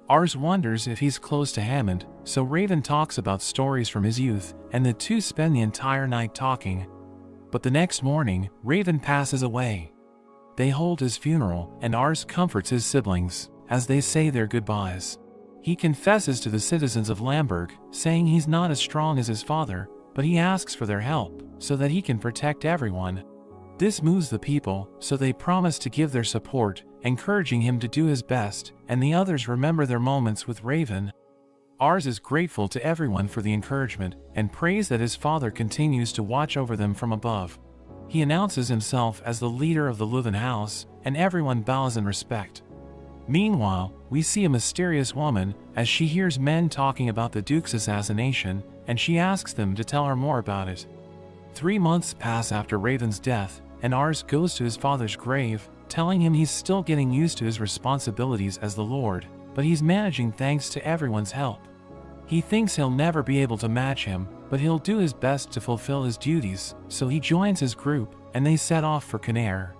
Ars wonders if he's close to Hammond, so Raven talks about stories from his youth, and the two spend the entire night talking. But the next morning, Raven passes away. They hold his funeral, and Ars comforts his siblings, as they say their goodbyes. He confesses to the citizens of Lamberg, saying he's not as strong as his father, but he asks for their help, so that he can protect everyone. This moves the people, so they promise to give their support, encouraging him to do his best, and the others remember their moments with Raven. Ars is grateful to everyone for the encouragement, and prays that his father continues to watch over them from above. He announces himself as the leader of the Louvent house, and everyone bows in respect. Meanwhile, we see a mysterious woman, as she hears men talking about the Duke's assassination, and she asks them to tell her more about it. 3 months pass after Raven's death, and Ars goes to his father's grave, telling him he's still getting used to his responsibilities as the Lord, but he's managing thanks to everyone's help. He thinks he'll never be able to match him, but he'll do his best to fulfill his duties, so he joins his group, and they set off for Canaire.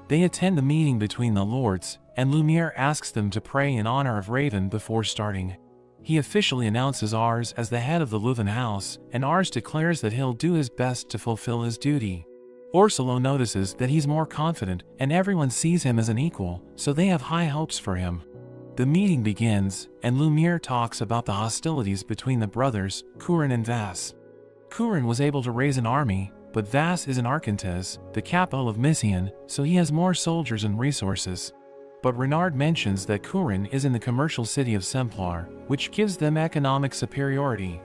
They attend a meeting between the lords, and Lumiere asks them to pray in honor of Raven before starting. He officially announces Ars as the head of the Louvent house, and Ars declares that he'll do his best to fulfill his duty. Orsolot notices that he's more confident, and everyone sees him as an equal, so they have high hopes for him. The meeting begins, and Lumiere talks about the hostilities between the brothers, Courin and Vasse. Courin was able to raise an army, but Vasse is in Arcantez, the capital of Mysian, so he has more soldiers and resources. But Renard mentions that Courin is in the commercial city of Semplar, which gives them economic superiority.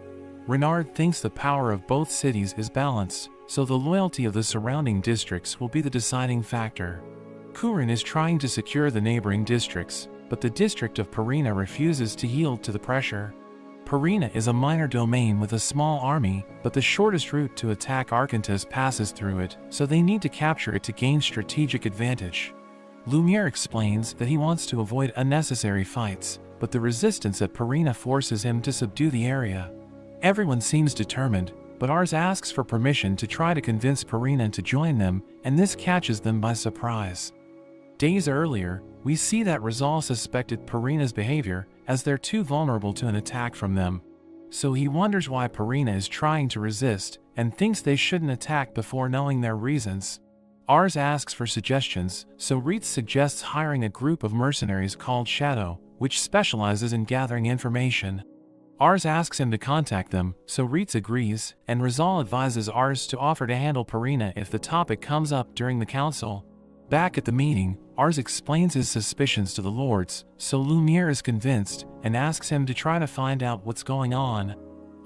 Renard thinks the power of both cities is balanced, so the loyalty of the surrounding districts will be the deciding factor. Courin is trying to secure the neighboring districts, but the district of Perina refuses to yield to the pressure. Perina is a minor domain with a small army, but the shortest route to attack Arcantez passes through it, so they need to capture it to gain strategic advantage. Lumiere explains that he wants to avoid unnecessary fights, but the resistance at Perina forces him to subdue the area. Everyone seems determined, but Ars asks for permission to try to convince Perina to join them, and this catches them by surprise. Days earlier, we see that Rizal suspected Perina's behavior, as they're too vulnerable to an attack from them. So he wonders why Perina is trying to resist, and thinks they shouldn't attack before knowing their reasons. Ars asks for suggestions, so Reitz suggests hiring a group of mercenaries called Shadow, which specializes in gathering information. Ars asks him to contact them, so Reitz agrees, and Rizal advises Ars to offer to handle Perina if the topic comes up during the council. Back at the meeting, Ars explains his suspicions to the lords, so Lumiere is convinced, and asks him to try to find out what's going on.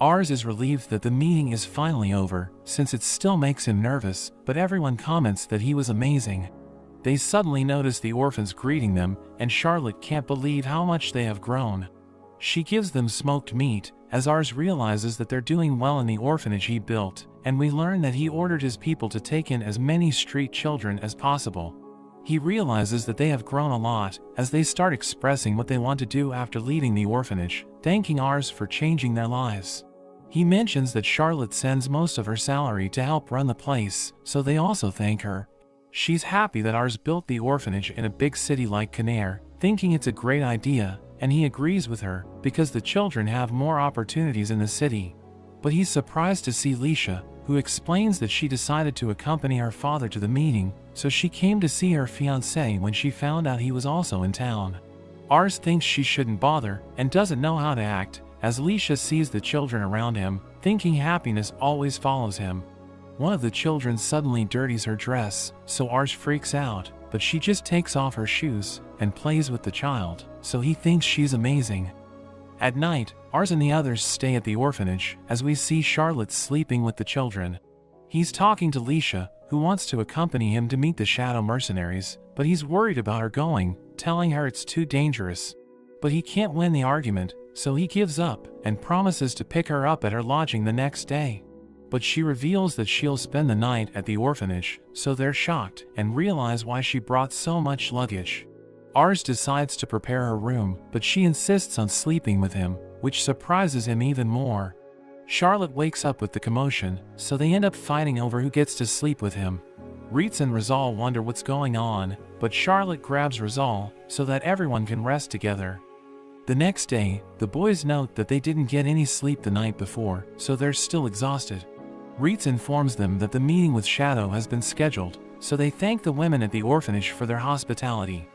Ars is relieved that the meeting is finally over, since it still makes him nervous, but everyone comments that he was amazing. They suddenly notice the orphans greeting them, and Charlotte can't believe how much they have grown. She gives them smoked meat, as Ars realizes that they're doing well in the orphanage he built, and we learn that he ordered his people to take in as many street children as possible. He realizes that they have grown a lot, as they start expressing what they want to do after leaving the orphanage, thanking Ars for changing their lives. He mentions that Charlotte sends most of her salary to help run the place, so they also thank her. She's happy that Ars built the orphanage in a big city like Canaire, thinking it's a great idea, and he agrees with her, because the children have more opportunities in the city. But he's surprised to see Leisha, who explains that she decided to accompany her father to the meeting, so she came to see her fiancé when she found out he was also in town. Ars thinks she shouldn't bother, and doesn't know how to act, as Leisha sees the children around him, thinking happiness always follows him. One of the children suddenly dirties her dress, so Ars freaks out, but she just takes off her shoes and plays with the child, so he thinks she's amazing. At night, Ars and the others stay at the orphanage, as we see Charlotte sleeping with the children. He's talking to Leisha, who wants to accompany him to meet the shadow mercenaries, but he's worried about her going, telling her it's too dangerous. But he can't win the argument, so he gives up, and promises to pick her up at her lodging the next day. But she reveals that she'll spend the night at the orphanage, so they're shocked, and realize why she brought so much luggage. Ars decides to prepare her room, but she insists on sleeping with him, which surprises him even more. Charlotte wakes up with the commotion, so they end up fighting over who gets to sleep with him. Ritz and Rizal wonder what's going on, but Charlotte grabs Rizal, so that everyone can rest together. The next day, the boys note that they didn't get any sleep the night before, so they're still exhausted. Ritz informs them that the meeting with Shadow has been scheduled, so they thank the women at the orphanage for their hospitality.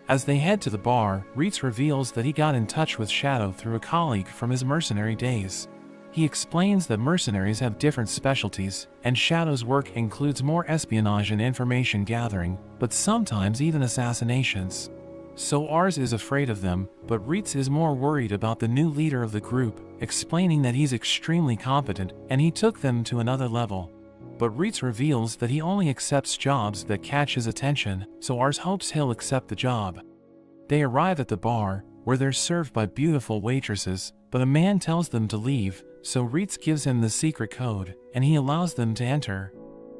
As they head to the bar, Ritz reveals that he got in touch with Shadow through a colleague from his mercenary days. He explains that mercenaries have different specialties, and Shadow's work includes more espionage and information gathering, but sometimes even assassinations. So Ars is afraid of them, but Ritz is more worried about the new leader of the group, explaining that he's extremely competent and he took them to another level. But Ritz reveals that he only accepts jobs that catch his attention, so Ars hopes he'll accept the job. They arrive at the bar, where they're served by beautiful waitresses, but a man tells them to leave, so Ritz gives him the secret code, and he allows them to enter.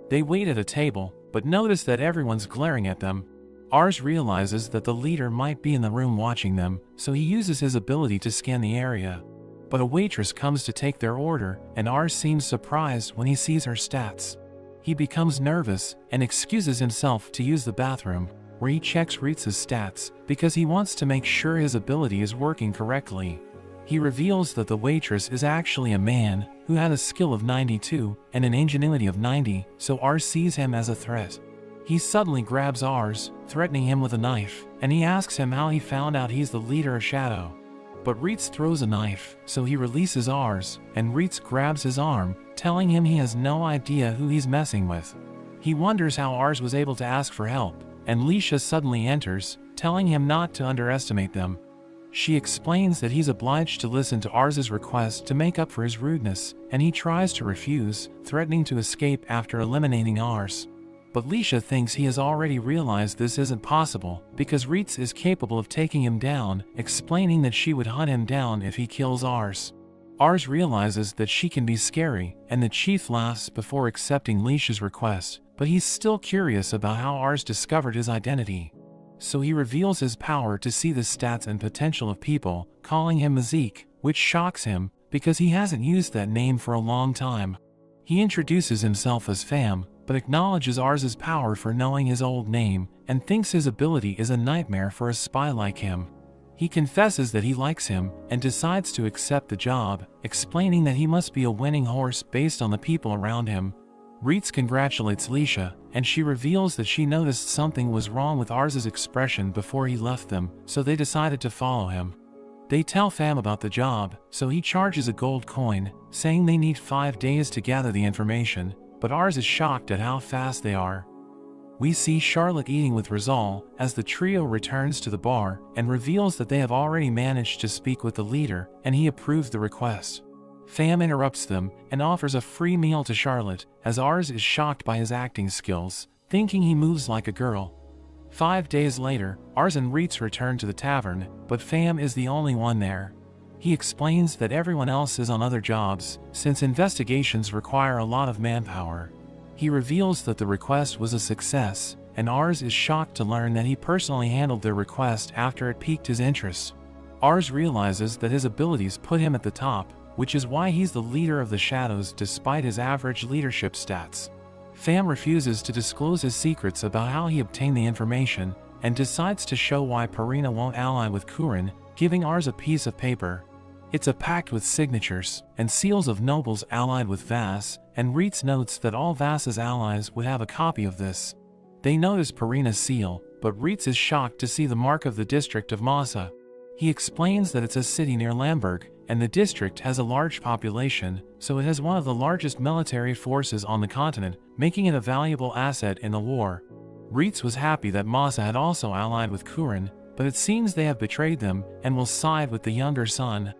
They wait at a table, but notice that everyone's glaring at them. Ars realizes that the leader might be in the room watching them, so he uses his ability to scan the area. But a waitress comes to take their order, and Ars seems surprised when he sees her stats. He becomes nervous, and excuses himself to use the bathroom, where he checks Ritz's stats, because he wants to make sure his ability is working correctly. He reveals that the waitress is actually a man, who had a skill of 92, and an ingenuity of 90, so Ars sees him as a threat. He suddenly grabs Ars, threatening him with a knife, and he asks him how he found out he's the leader of Shadow. But Ritz throws a knife, so he releases Ars, and Ritz grabs his arm, telling him he has no idea who he's messing with. He wonders how Ars was able to ask for help, and Leisha suddenly enters, telling him not to underestimate them. She explains that he's obliged to listen to Ars's request to make up for his rudeness, and he tries to refuse, threatening to escape after eliminating Ars. But Leisha thinks he has already realized this isn't possible, because Ritz is capable of taking him down, explaining that she would hunt him down if he kills Ars. Ars realizes that she can be scary, and the chief laughs before accepting Leisha's request, but he's still curious about how Ars discovered his identity. So he reveals his power to see the stats and potential of people, calling him Mazik, which shocks him, because he hasn't used that name for a long time. He introduces himself as Fam, but acknowledges Ars's power for knowing his old name, and thinks his ability is a nightmare for a spy like him. He confesses that he likes him, and decides to accept the job, explaining that he must be a winning horse based on the people around him. Ritz congratulates Leisha, and she reveals that she noticed something was wrong with Ars's expression before he left them, so they decided to follow him. They tell Fam about the job, so he charges a gold coin, saying they need 5 days to gather the information, but Ars is shocked at how fast they are. We see Charlotte eating with Rizal, as the trio returns to the bar, and reveals that they have already managed to speak with the leader, and he approves the request. Pham interrupts them and offers a free meal to Charlotte, as Ars is shocked by his acting skills, thinking he moves like a girl. 5 days later, Ars and Reitz return to the tavern, but Pham is the only one there. He explains that everyone else is on other jobs, since investigations require a lot of manpower. He reveals that the request was a success, and Ars is shocked to learn that he personally handled their request after it piqued his interest. Ars realizes that his abilities put him at the top, which is why he's the leader of the Shadows despite his average leadership stats. Pham refuses to disclose his secrets about how he obtained the information, and decides to show why Purina won't ally with Kurin, giving Ars a piece of paper. It's a pact with signatures and seals of nobles allied with Vass, and Reitz notes that all Vass's allies would have a copy of this. They notice Purina's seal, but Reitz is shocked to see the mark of the district of Massa. He explains that it's a city near Lamberg, and the district has a large population, so it has one of the largest military forces on the continent, making it a valuable asset in the war. Reitz was happy that Massa had also allied with Kurin, but it seems they have betrayed them and will side with the younger son.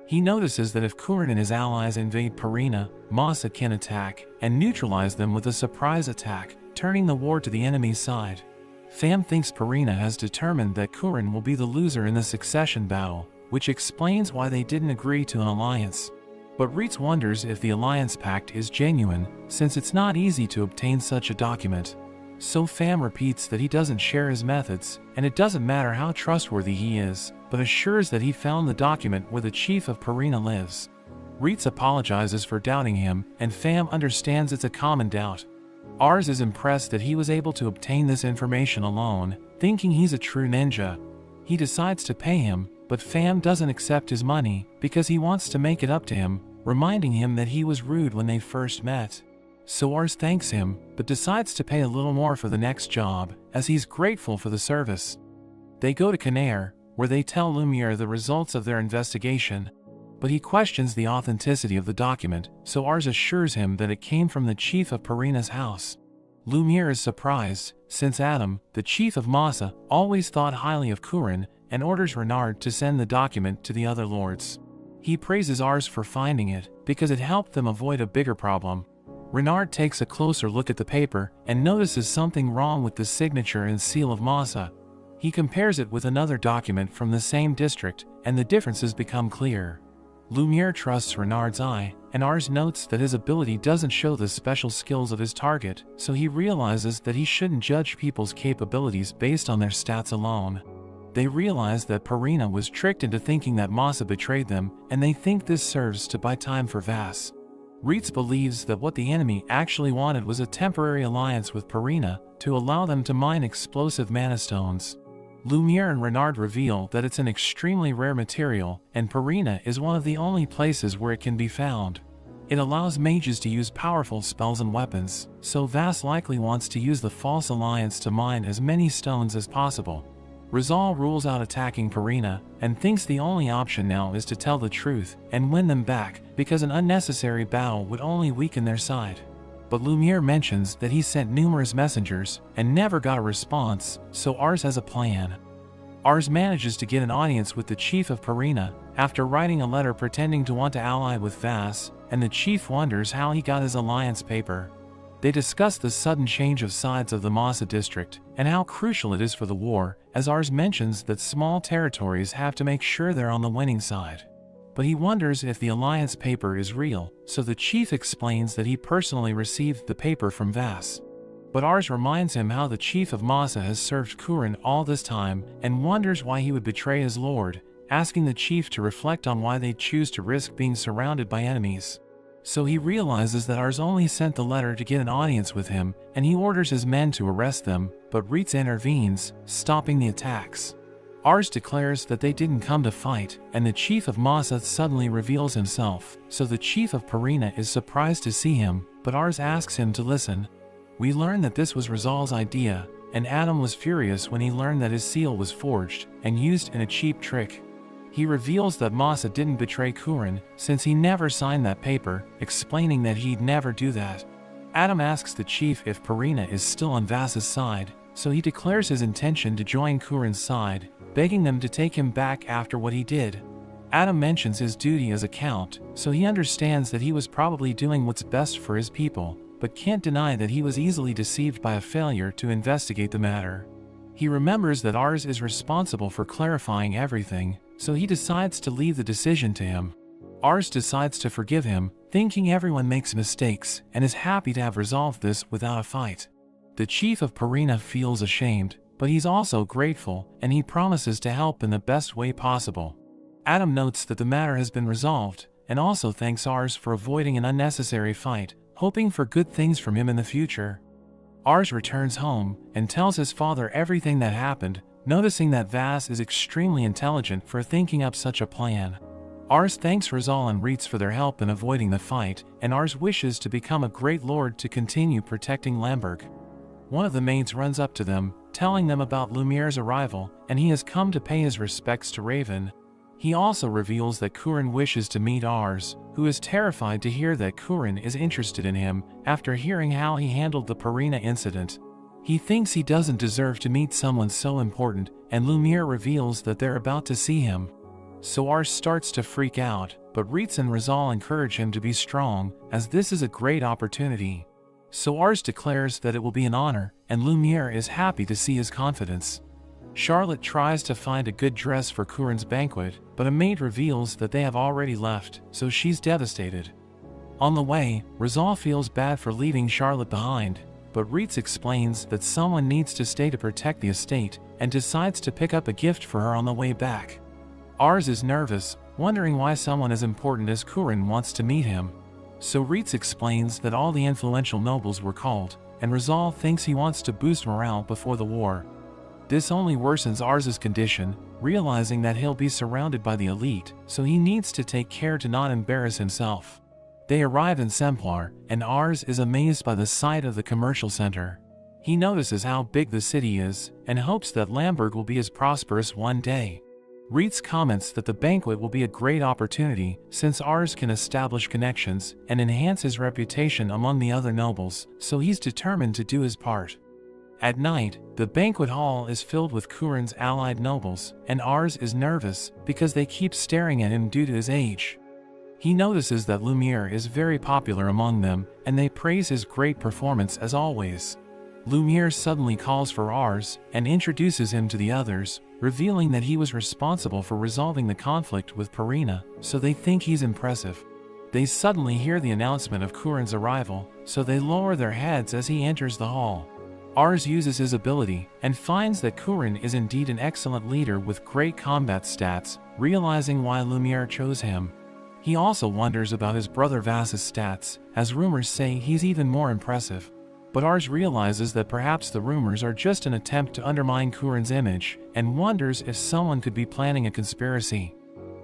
He notices that if Kurin and his allies invade Purina, Massa can attack and neutralize them with a surprise attack, turning the war to the enemy's side. Pham thinks Purina has determined that Kurin will be the loser in the succession battle, which explains why they didn't agree to an alliance. But Reitz wonders if the alliance pact is genuine, since it's not easy to obtain such a document. So Pham repeats that he doesn't share his methods, and it doesn't matter how trustworthy he is, but assures that he found the document where the chief of Purina lives. Reitz apologizes for doubting him, and Pham understands it's a common doubt. Ars is impressed that he was able to obtain this information alone, thinking he's a true ninja. He decides to pay him, but Pham doesn't accept his money because he wants to make it up to him, reminding him that he was rude when they first met. So Ars thanks him, but decides to pay a little more for the next job, as he's grateful for the service. They go to Canaire, where they tell Lumiere the results of their investigation. But he questions the authenticity of the document, so Ars assures him that it came from the chief of Purina's house. Lumiere is surprised, since Adam, the chief of Massa, always thought highly of Kurin, and orders Renard to send the document to the other lords. He praises Ars for finding it, because it helped them avoid a bigger problem. Renard takes a closer look at the paper, and notices something wrong with the signature and seal of Massa. He compares it with another document from the same district, and the differences become clear. Lumiere trusts Renard's eye, and Ars notes that his ability doesn't show the special skills of his target, so he realizes that he shouldn't judge people's capabilities based on their stats alone. They realize that Purina was tricked into thinking that Massa betrayed them, and they think this serves to buy time for Vass. Reitz believes that what the enemy actually wanted was a temporary alliance with Purina to allow them to mine explosive mana stones. Lumiere and Renard reveal that it's an extremely rare material, and Purina is one of the only places where it can be found. It allows mages to use powerful spells and weapons, so Vass likely wants to use the false alliance to mine as many stones as possible. Rizal rules out attacking Purina, and thinks the only option now is to tell the truth and win them back, because an unnecessary battle would only weaken their side. But Lumiere mentions that he sent numerous messengers and never got a response, so Ars has a plan. Ars manages to get an audience with the chief of Purina after writing a letter pretending to want to ally with Vass, and the chief wonders how he got his alliance paper. They discuss the sudden change of sides of the Massa district and how crucial it is for the war, as Ars mentions that small territories have to make sure they're on the winning side. But he wonders if the alliance paper is real, so the chief explains that he personally received the paper from Vass. But Ars reminds him how the chief of Massa has served Kurin all this time and wonders why he would betray his lord, asking the chief to reflect on why they'd choose to risk being surrounded by enemies. So he realizes that Ars only sent the letter to get an audience with him, and he orders his men to arrest them, but Reitz intervenes, stopping the attacks. Ars declares that they didn't come to fight, and the chief of Massa suddenly reveals himself, so the chief of Purina is surprised to see him, but Ars asks him to listen. We learn that this was Rizal's idea, and Adam was furious when he learned that his seal was forged and used in a cheap trick. He reveals that Massa didn't betray Kurin, since he never signed that paper, explaining that he'd never do that. Adam asks the chief if Purina is still on Vass's side, so he declares his intention to join Kurin's side, begging them to take him back after what he did. Adam mentions his duty as a count, so he understands that he was probably doing what's best for his people, but can't deny that he was easily deceived by a failure to investigate the matter. He remembers that Ars is responsible for clarifying everything, so he decides to leave the decision to him. Ars decides to forgive him, thinking everyone makes mistakes, and is happy to have resolved this without a fight. The chief of Purina feels ashamed, but he's also grateful, and he promises to help in the best way possible. Adam notes that the matter has been resolved, and also thanks Ars for avoiding an unnecessary fight, hoping for good things from him in the future. Ars returns home, and tells his father everything that happened, noticing that Vas is extremely intelligent for thinking up such a plan. Ars thanks Rizal and Reitz for their help in avoiding the fight, and Ars wishes to become a great lord to continue protecting Lamberg. One of the maids runs up to them, telling them about Lumiere's arrival, and he has come to pay his respects to Raven. He also reveals that Kurin wishes to meet Ars, who is terrified to hear that Kurin is interested in him after hearing how he handled the Purina incident. He thinks he doesn't deserve to meet someone so important, and Lumiere reveals that they're about to see him. So Ars starts to freak out, but Reitz and Rizal encourage him to be strong, as this is a great opportunity. So Ars declares that it will be an honor, and Lumiere is happy to see his confidence. Charlotte tries to find a good dress for Kurin's banquet, but a maid reveals that they have already left, so she's devastated. On the way, Rizal feels bad for leaving Charlotte behind, but Reitz explains that someone needs to stay to protect the estate, and decides to pick up a gift for her on the way back. Ars is nervous, wondering why someone as important as Kurin wants to meet him. So Reitz explains that all the influential nobles were called, and Rizal thinks he wants to boost morale before the war. This only worsens Ars's condition, realizing that he'll be surrounded by the elite, so he needs to take care to not embarrass himself. They arrive in Semplar, and Ars is amazed by the sight of the commercial center. He notices how big the city is, and hopes that Lamberg will be as prosperous one day. Reitz comments that the banquet will be a great opportunity, since Ars can establish connections and enhance his reputation among the other nobles, so he's determined to do his part. At night, the banquet hall is filled with Kurin's allied nobles, and Ars is nervous because they keep staring at him due to his age. He notices that Lumiere is very popular among them, and they praise his great performance as always. Lumiere suddenly calls for Ars and introduces him to the others, revealing that he was responsible for resolving the conflict with Purina, so they think he's impressive. They suddenly hear the announcement of Kurin's arrival, so they lower their heads as he enters the hall. Ars uses his ability, and finds that Kurin is indeed an excellent leader with great combat stats, realizing why Lumiere chose him. He also wonders about his brother Vas's stats, as rumors say he's even more impressive. But Ars realizes that perhaps the rumors are just an attempt to undermine Kurin's image, and wonders if someone could be planning a conspiracy.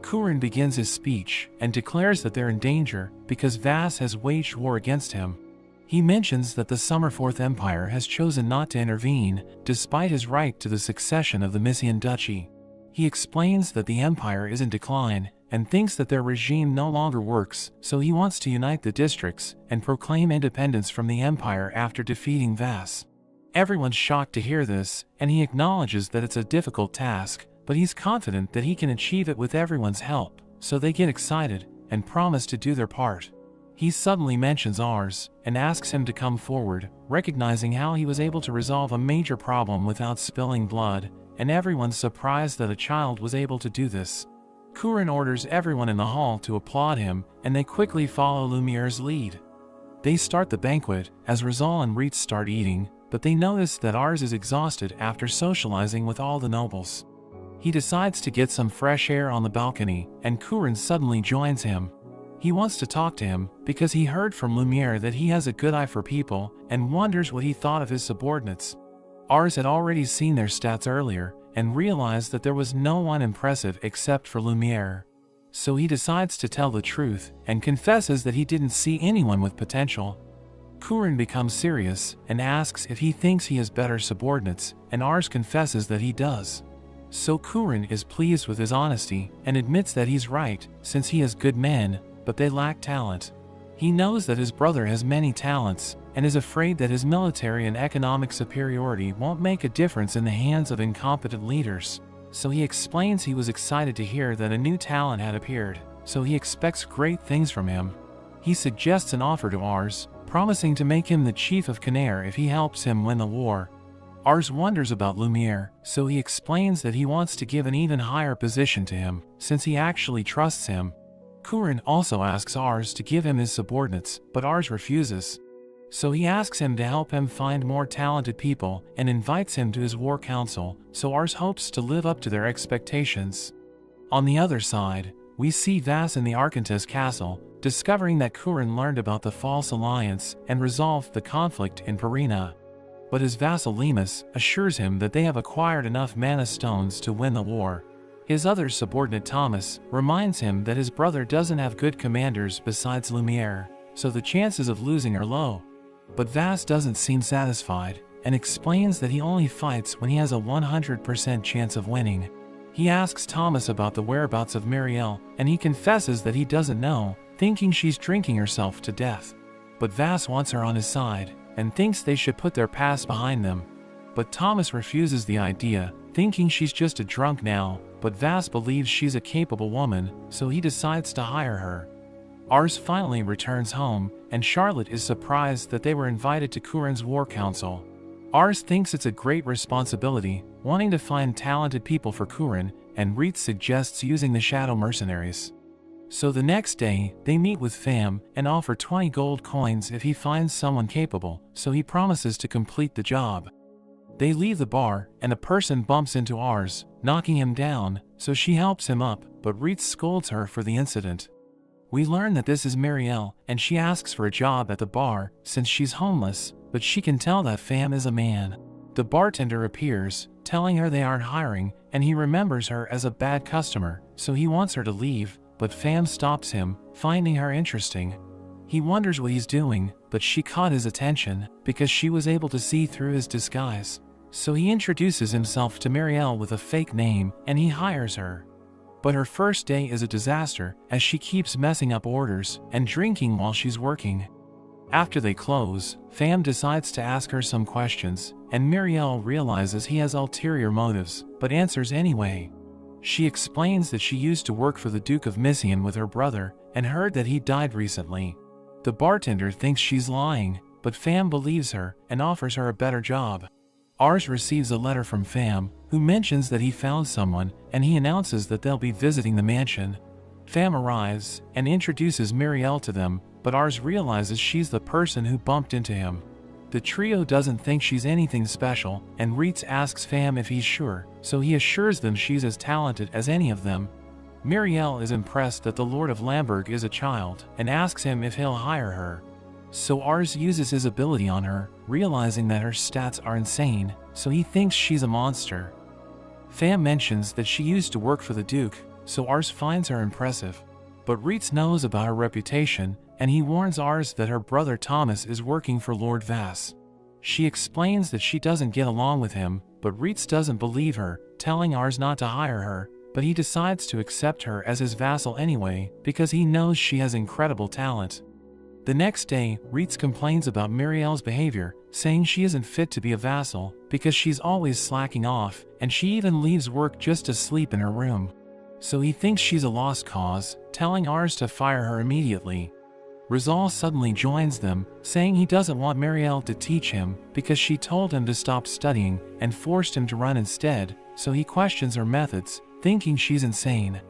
Kurin begins his speech, and declares that they're in danger, because Vas has waged war against him. He mentions that the Summerforth Empire has chosen not to intervene, despite his right to the succession of the Mysian Duchy. He explains that the empire is in decline, and thinks that their regime no longer works, so he wants to unite the districts and proclaim independence from the empire after defeating Vas. Everyone's shocked to hear this, and he acknowledges that it's a difficult task, but he's confident that he can achieve it with everyone's help, so they get excited and promise to do their part. He suddenly mentions Ars, and asks him to come forward, recognizing how he was able to resolve a major problem without spilling blood, and everyone's surprised that a child was able to do this. Kurin orders everyone in the hall to applaud him, and they quickly follow Lumiere's lead. They start the banquet, as Rizal and Reitz start eating, but they notice that Ars is exhausted after socializing with all the nobles. He decides to get some fresh air on the balcony, and Kurin suddenly joins him. He wants to talk to him, because he heard from Lumiere that he has a good eye for people, and wonders what he thought of his subordinates. Ars had already seen their stats earlier, and realized that there was no one impressive except for Lumiere. So he decides to tell the truth, and confesses that he didn't see anyone with potential. Kurin becomes serious, and asks if he thinks he has better subordinates, and Ars confesses that he does. So Kurin is pleased with his honesty, and admits that he's right, since he has good men, but they lack talent. He knows that his brother has many talents, and is afraid that his military and economic superiority won't make a difference in the hands of incompetent leaders. so he explains he was excited to hear that a new talent had appeared, so he expects great things from him. He suggests an offer to Ars, promising to make him the chief of Canaire if he helps him win the war. Ars wonders about Lumiere, so he explains that he wants to give an even higher position to him, since he actually trusts him. Couron also asks Ars to give him his subordinates, but Ars refuses. So he asks him to help him find more talented people and invites him to his war council, so Ars hopes to live up to their expectations. On the other side, we see Vas in the Arkantas castle, discovering that Couron learned about the false alliance and resolved the conflict in Perina. But his vassal Lemus assures him that they have acquired enough mana stones to win the war. His other subordinate Thomas reminds him that his brother doesn't have good commanders besides Lumiere, so the chances of losing are low. But Vas doesn't seem satisfied, and explains that he only fights when he has a 100% chance of winning. He asks Thomas about the whereabouts of Marielle, and he confesses that he doesn't know, thinking she's drinking herself to death. But Vas wants her on his side, and thinks they should put their past behind them. But Thomas refuses the idea, thinking she's just a drunk now, but Vas believes she's a capable woman, so he decides to hire her. Ars finally returns home, and Charlotte is surprised that they were invited to Couron's war council. Ars thinks it's a great responsibility, wanting to find talented people for Couron, and Reitz suggests using the Shadow Mercenaries. So the next day, they meet with Pham and offer 20 gold coins if he finds someone capable, so he promises to complete the job. They leave the bar, and a person bumps into Ars, knocking him down, so she helps him up, but Reitz scolds her for the incident. We learn that this is Marielle, and she asks for a job at the bar, since she's homeless, but she can tell that Pham is a man. The bartender appears, telling her they aren't hiring, and he remembers her as a bad customer, so he wants her to leave, but Pham stops him, finding her interesting. He wonders what he's doing, but she caught his attention, because she was able to see through his disguise. So he introduces himself to Marielle with a fake name, and he hires her. But her first day is a disaster, as she keeps messing up orders and drinking while she's working. After they close, Pham decides to ask her some questions, and Marielle realizes he has ulterior motives, but answers anyway. She explains that she used to work for the Duke of Missian with her brother, and heard that he died recently. The bartender thinks she's lying, but Pham believes her and offers her a better job. Ars receives a letter from Pham, who mentions that he found someone, and he announces that they'll be visiting the mansion. Pham arrives and introduces Marielle to them, but Ars realizes she's the person who bumped into him. The trio doesn't think she's anything special, and Reitz asks Pham if he's sure, so he assures them she's as talented as any of them. Marielle is impressed that the Lord of Lamberg is a child, and asks him if he'll hire her. So Ars uses his ability on her, realizing that her stats are insane, so he thinks she's a monster. Pham mentions that she used to work for the Duke, so Ars finds her impressive. But Reitz knows about her reputation, and he warns Ars that her brother Thomas is working for Lord Vas. She explains that she doesn't get along with him, but Reitz doesn't believe her, telling Ars not to hire her, but he decides to accept her as his vassal anyway, because he knows she has incredible talent. The next day, Reitz complains about Marielle's behavior, saying she isn't fit to be a vassal, because she's always slacking off, and she even leaves work just to sleep in her room. So he thinks she's a lost cause, telling Ars to fire her immediately. Rizal suddenly joins them, saying he doesn't want Marielle to teach him, because she told him to stop studying, and forced him to run instead, so he questions her methods, thinking she's insane.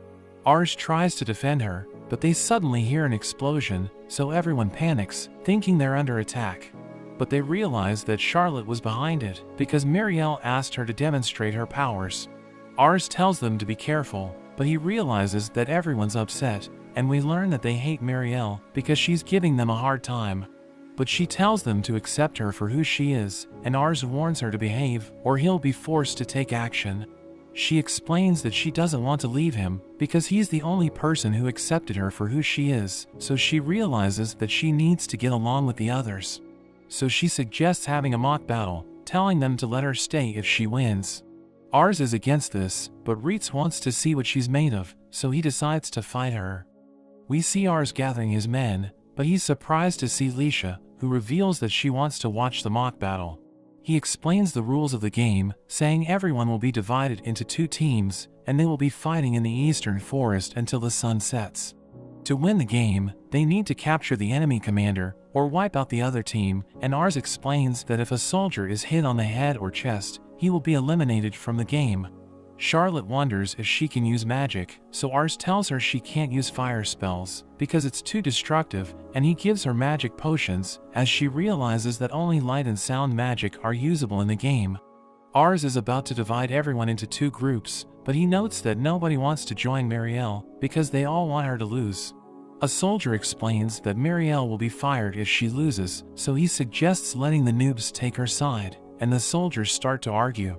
Ars tries to defend her, but they suddenly hear an explosion, so everyone panics, thinking they're under attack. But they realize that Charlotte was behind it, because Marielle asked her to demonstrate her powers. Ars tells them to be careful, but he realizes that everyone's upset, and we learn that they hate Marielle because she's giving them a hard time. But she tells them to accept her for who she is, and Ars warns her to behave, or he'll be forced to take action. She explains that she doesn't want to leave him, because he's the only person who accepted her for who she is, so she realizes that she needs to get along with the others. So she suggests having a mock battle, telling them to let her stay if she wins. Ars is against this, but Reitz wants to see what she's made of, so he decides to fight her. We see Ars gathering his men, but he's surprised to see Lisha, who reveals that she wants to watch the mock battle. He explains the rules of the game, saying everyone will be divided into 2 teams, and they will be fighting in the eastern forest until the sun sets. To win the game, they need to capture the enemy commander, or wipe out the other team, and Ars explains that if a soldier is hit on the head or chest, he will be eliminated from the game. Charlotte wonders if she can use magic, so Ars tells her she can't use fire spells, because it's too destructive, and he gives her magic potions, as she realizes that only light and sound magic are usable in the game. Ars is about to divide everyone into 2 groups, but he notes that nobody wants to join Marielle, because they all want her to lose. A soldier explains that Marielle will be fired if she loses, so he suggests letting the noobs take her side, and the soldiers start to argue.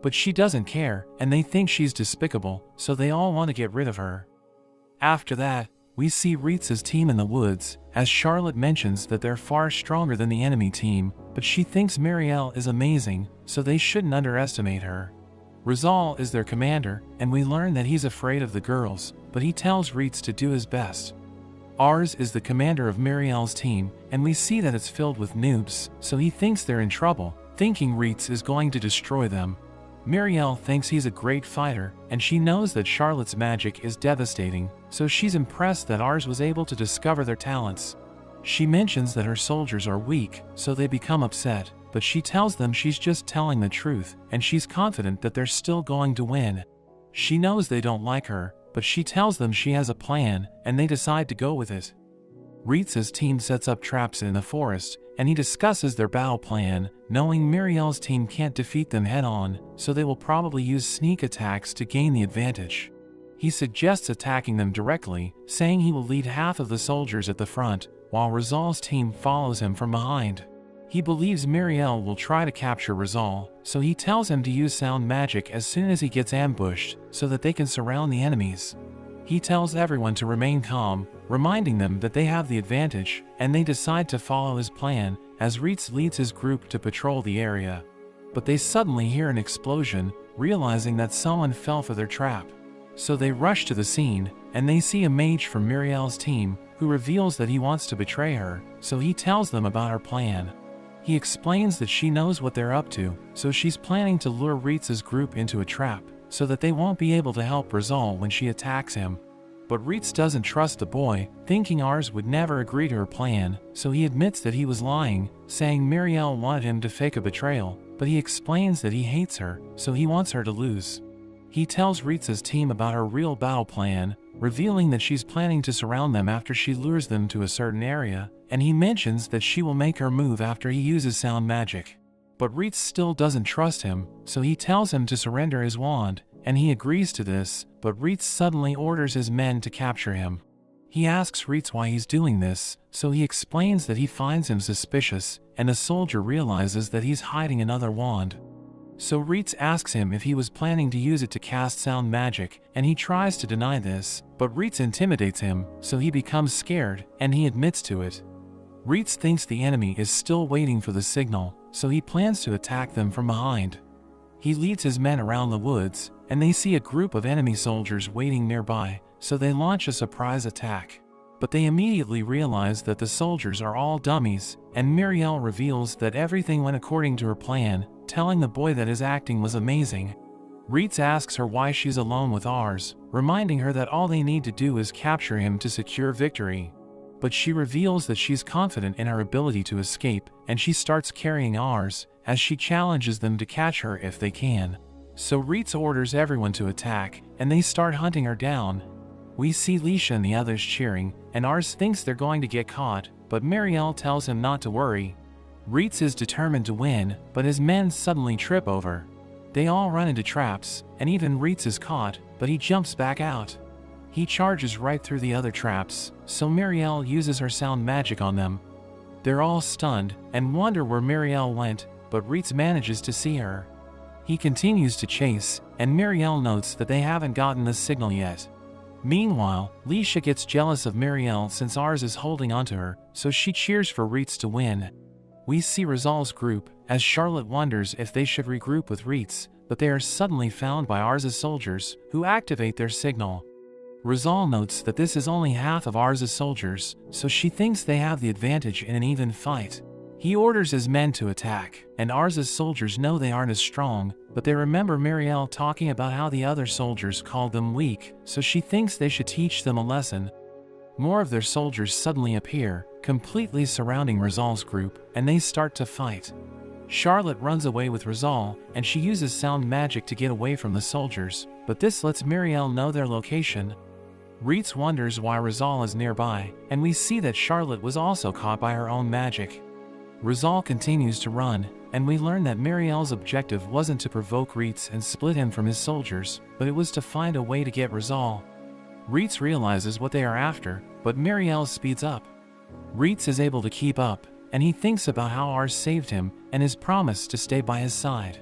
But she doesn't care, and they think she's despicable, so they all want to get rid of her. After that, we see Ritz's team in the woods, as Charlotte mentions that they're far stronger than the enemy team, but she thinks Marielle is amazing, so they shouldn't underestimate her. Rizal is their commander, and we learn that he's afraid of the girls, but he tells Ritz to do his best. Ars is the commander of Marielle's team, and we see that it's filled with noobs, so he thinks they're in trouble, thinking Ritz is going to destroy them. Marielle thinks he's a great fighter, and she knows that Charlotte's magic is devastating, so she's impressed that Ars was able to discover their talents. She mentions that her soldiers are weak, so they become upset, but she tells them she's just telling the truth, and she's confident that they're still going to win. She knows they don't like her, but she tells them she has a plan, and they decide to go with it. Ritz's team sets up traps in the forest, and he discusses their battle plan, knowing Marielle's team can't defeat them head-on, so they will probably use sneak attacks to gain the advantage. He suggests attacking them directly, saying he will lead half of the soldiers at the front, while Rizal's team follows him from behind. He believes Marielle will try to capture Rizal, so he tells him to use sound magic as soon as he gets ambushed, so that they can surround the enemies. He tells everyone to remain calm, reminding them that they have the advantage, and they decide to follow his plan, as Ritz leads his group to patrol the area. But they suddenly hear an explosion, realizing that someone fell for their trap. So they rush to the scene, and they see a mage from Marielle's team, who reveals that he wants to betray her, so he tells them about her plan. He explains that she knows what they're up to, so she's planning to lure Ritz's group into a trap, so that they won't be able to help Rizal when she attacks him. But Ritz doesn't trust the boy, thinking Ars would never agree to her plan, so he admits that he was lying, saying Marielle wanted him to fake a betrayal, but he explains that he hates her, so he wants her to lose. He tells Ritz's team about her real battle plan, revealing that she's planning to surround them after she lures them to a certain area, and he mentions that she will make her move after he uses sound magic. But Ritz still doesn't trust him, so he tells him to surrender his wand, and he agrees to this, but Ritz suddenly orders his men to capture him. He asks Ritz why he's doing this, so he explains that he finds him suspicious, and the soldier realizes that he's hiding another wand. So Ritz asks him if he was planning to use it to cast sound magic, and he tries to deny this, but Ritz intimidates him, so he becomes scared, and he admits to it. Ritz thinks the enemy is still waiting for the signal, so he plans to attack them from behind. He leads his men around the woods, and they see a group of enemy soldiers waiting nearby, so they launch a surprise attack. But they immediately realize that the soldiers are all dummies, and Marielle reveals that everything went according to her plan, telling the boy that his acting was amazing. Ritz asks her why she's alone with Ars, reminding her that all they need to do is capture him to secure victory. But she reveals that she's confident in her ability to escape, and she starts carrying Ars, as she challenges them to catch her if they can. So Ritz orders everyone to attack, and they start hunting her down. We see Lisha and the others cheering, and Ars thinks they're going to get caught, but Marielle tells him not to worry. Ritz is determined to win, but his men suddenly trip over. They all run into traps, and even Ritz is caught, but he jumps back out. He charges right through the other traps, so Marielle uses her sound magic on them. They're all stunned, and wonder where Marielle went, but Ritz manages to see her. He continues to chase, and Marielle notes that they haven't gotten the signal yet. Meanwhile, Lisha gets jealous of Marielle since Ars is holding onto her, so she cheers for Ritz to win. We see Rizal's group, as Charlotte wonders if they should regroup with Ritz, but they are suddenly found by Ars's soldiers, who activate their signal. Rizal notes that this is only half of Ars's soldiers, so she thinks they have the advantage in an even fight. He orders his men to attack, and Ars's soldiers know they aren't as strong, but they remember Marielle talking about how the other soldiers called them weak, so she thinks they should teach them a lesson. More of their soldiers suddenly appear, completely surrounding Rizal's group, and they start to fight. Charlotte runs away with Rizal, and she uses sound magic to get away from the soldiers, but this lets Marielle know their location. Reitz wonders why Rizal is nearby, and we see that Charlotte was also caught by her own magic. Rizal continues to run, and we learn that Marielle's objective wasn't to provoke Reitz and split him from his soldiers, but it was to find a way to get Rizal. Reitz realizes what they are after, but Marielle speeds up. Reitz is able to keep up, and he thinks about how Ars saved him and his promise to stay by his side.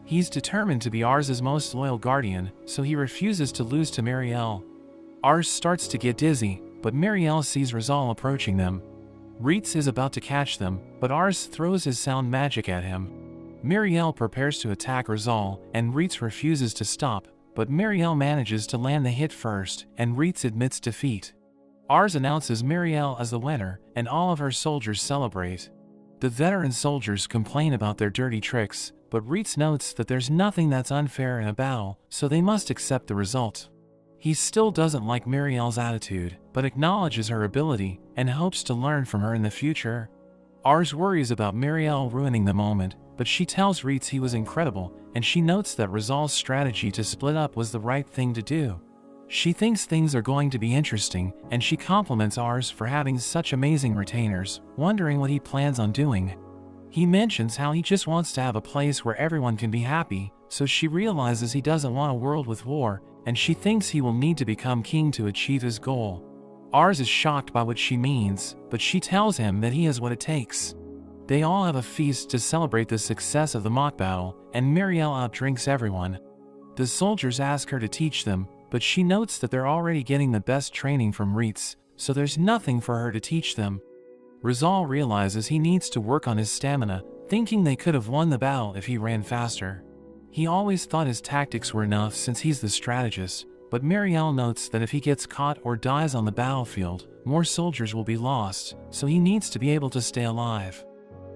He's determined to be Ars's most loyal guardian, so he refuses to lose to Marielle. Ars starts to get dizzy, but Marielle sees Rizal approaching them. Reitz is about to catch them, but Ars throws his sound magic at him. Marielle prepares to attack Rizal, and Reitz refuses to stop, but Marielle manages to land the hit first, and Reitz admits defeat. Ars announces Marielle as the winner, and all of her soldiers celebrate. The veteran soldiers complain about their dirty tricks, but Reitz notes that there's nothing that's unfair in a battle, so they must accept the result. He still doesn't like Marielle's attitude, but acknowledges her ability and hopes to learn from her in the future. Ars worries about Marielle ruining the moment, but she tells Reitz he was incredible, and she notes that Rizal's strategy to split up was the right thing to do. She thinks things are going to be interesting, and she compliments Ars for having such amazing retainers, wondering what he plans on doing. He mentions how he just wants to have a place where everyone can be happy, so she realizes he doesn't want a world with war, and she thinks he will need to become king to achieve his goal. Ars is shocked by what she means, but she tells him that he has what it takes. They all have a feast to celebrate the success of the mock battle, and Marielle outdrinks everyone. The soldiers ask her to teach them, but she notes that they're already getting the best training from Reitz, so there's nothing for her to teach them. Rizal realizes he needs to work on his stamina, thinking they could have won the battle if he ran faster. He always thought his tactics were enough since he's the strategist, but Marielle notes that if he gets caught or dies on the battlefield, more soldiers will be lost, so he needs to be able to stay alive.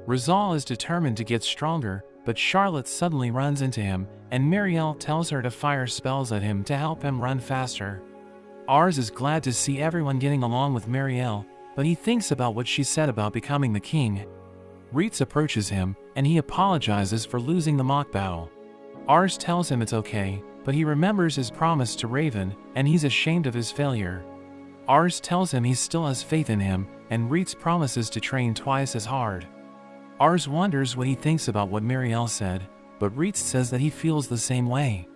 Rizal is determined to get stronger, but Charlotte suddenly runs into him, and Marielle tells her to fire spells at him to help him run faster. Ars is glad to see everyone getting along with Marielle, but he thinks about what she said about becoming the king. Reitz approaches him, and he apologizes for losing the mock battle. Ars tells him it's okay, but he remembers his promise to Raven, and he's ashamed of his failure. Ars tells him he still has faith in him, and Reitz promises to train twice as hard. Ars wonders what he thinks about what Marielle said, but Reitz says that he feels the same way.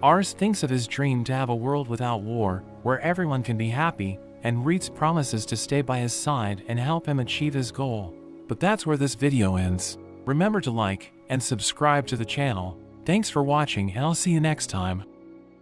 Ars thinks of his dream to have a world without war, where everyone can be happy, and Reitz promises to stay by his side and help him achieve his goal. But that's where this video ends. Remember to like and subscribe to the channel. Thanks for watching, and I'll see you next time.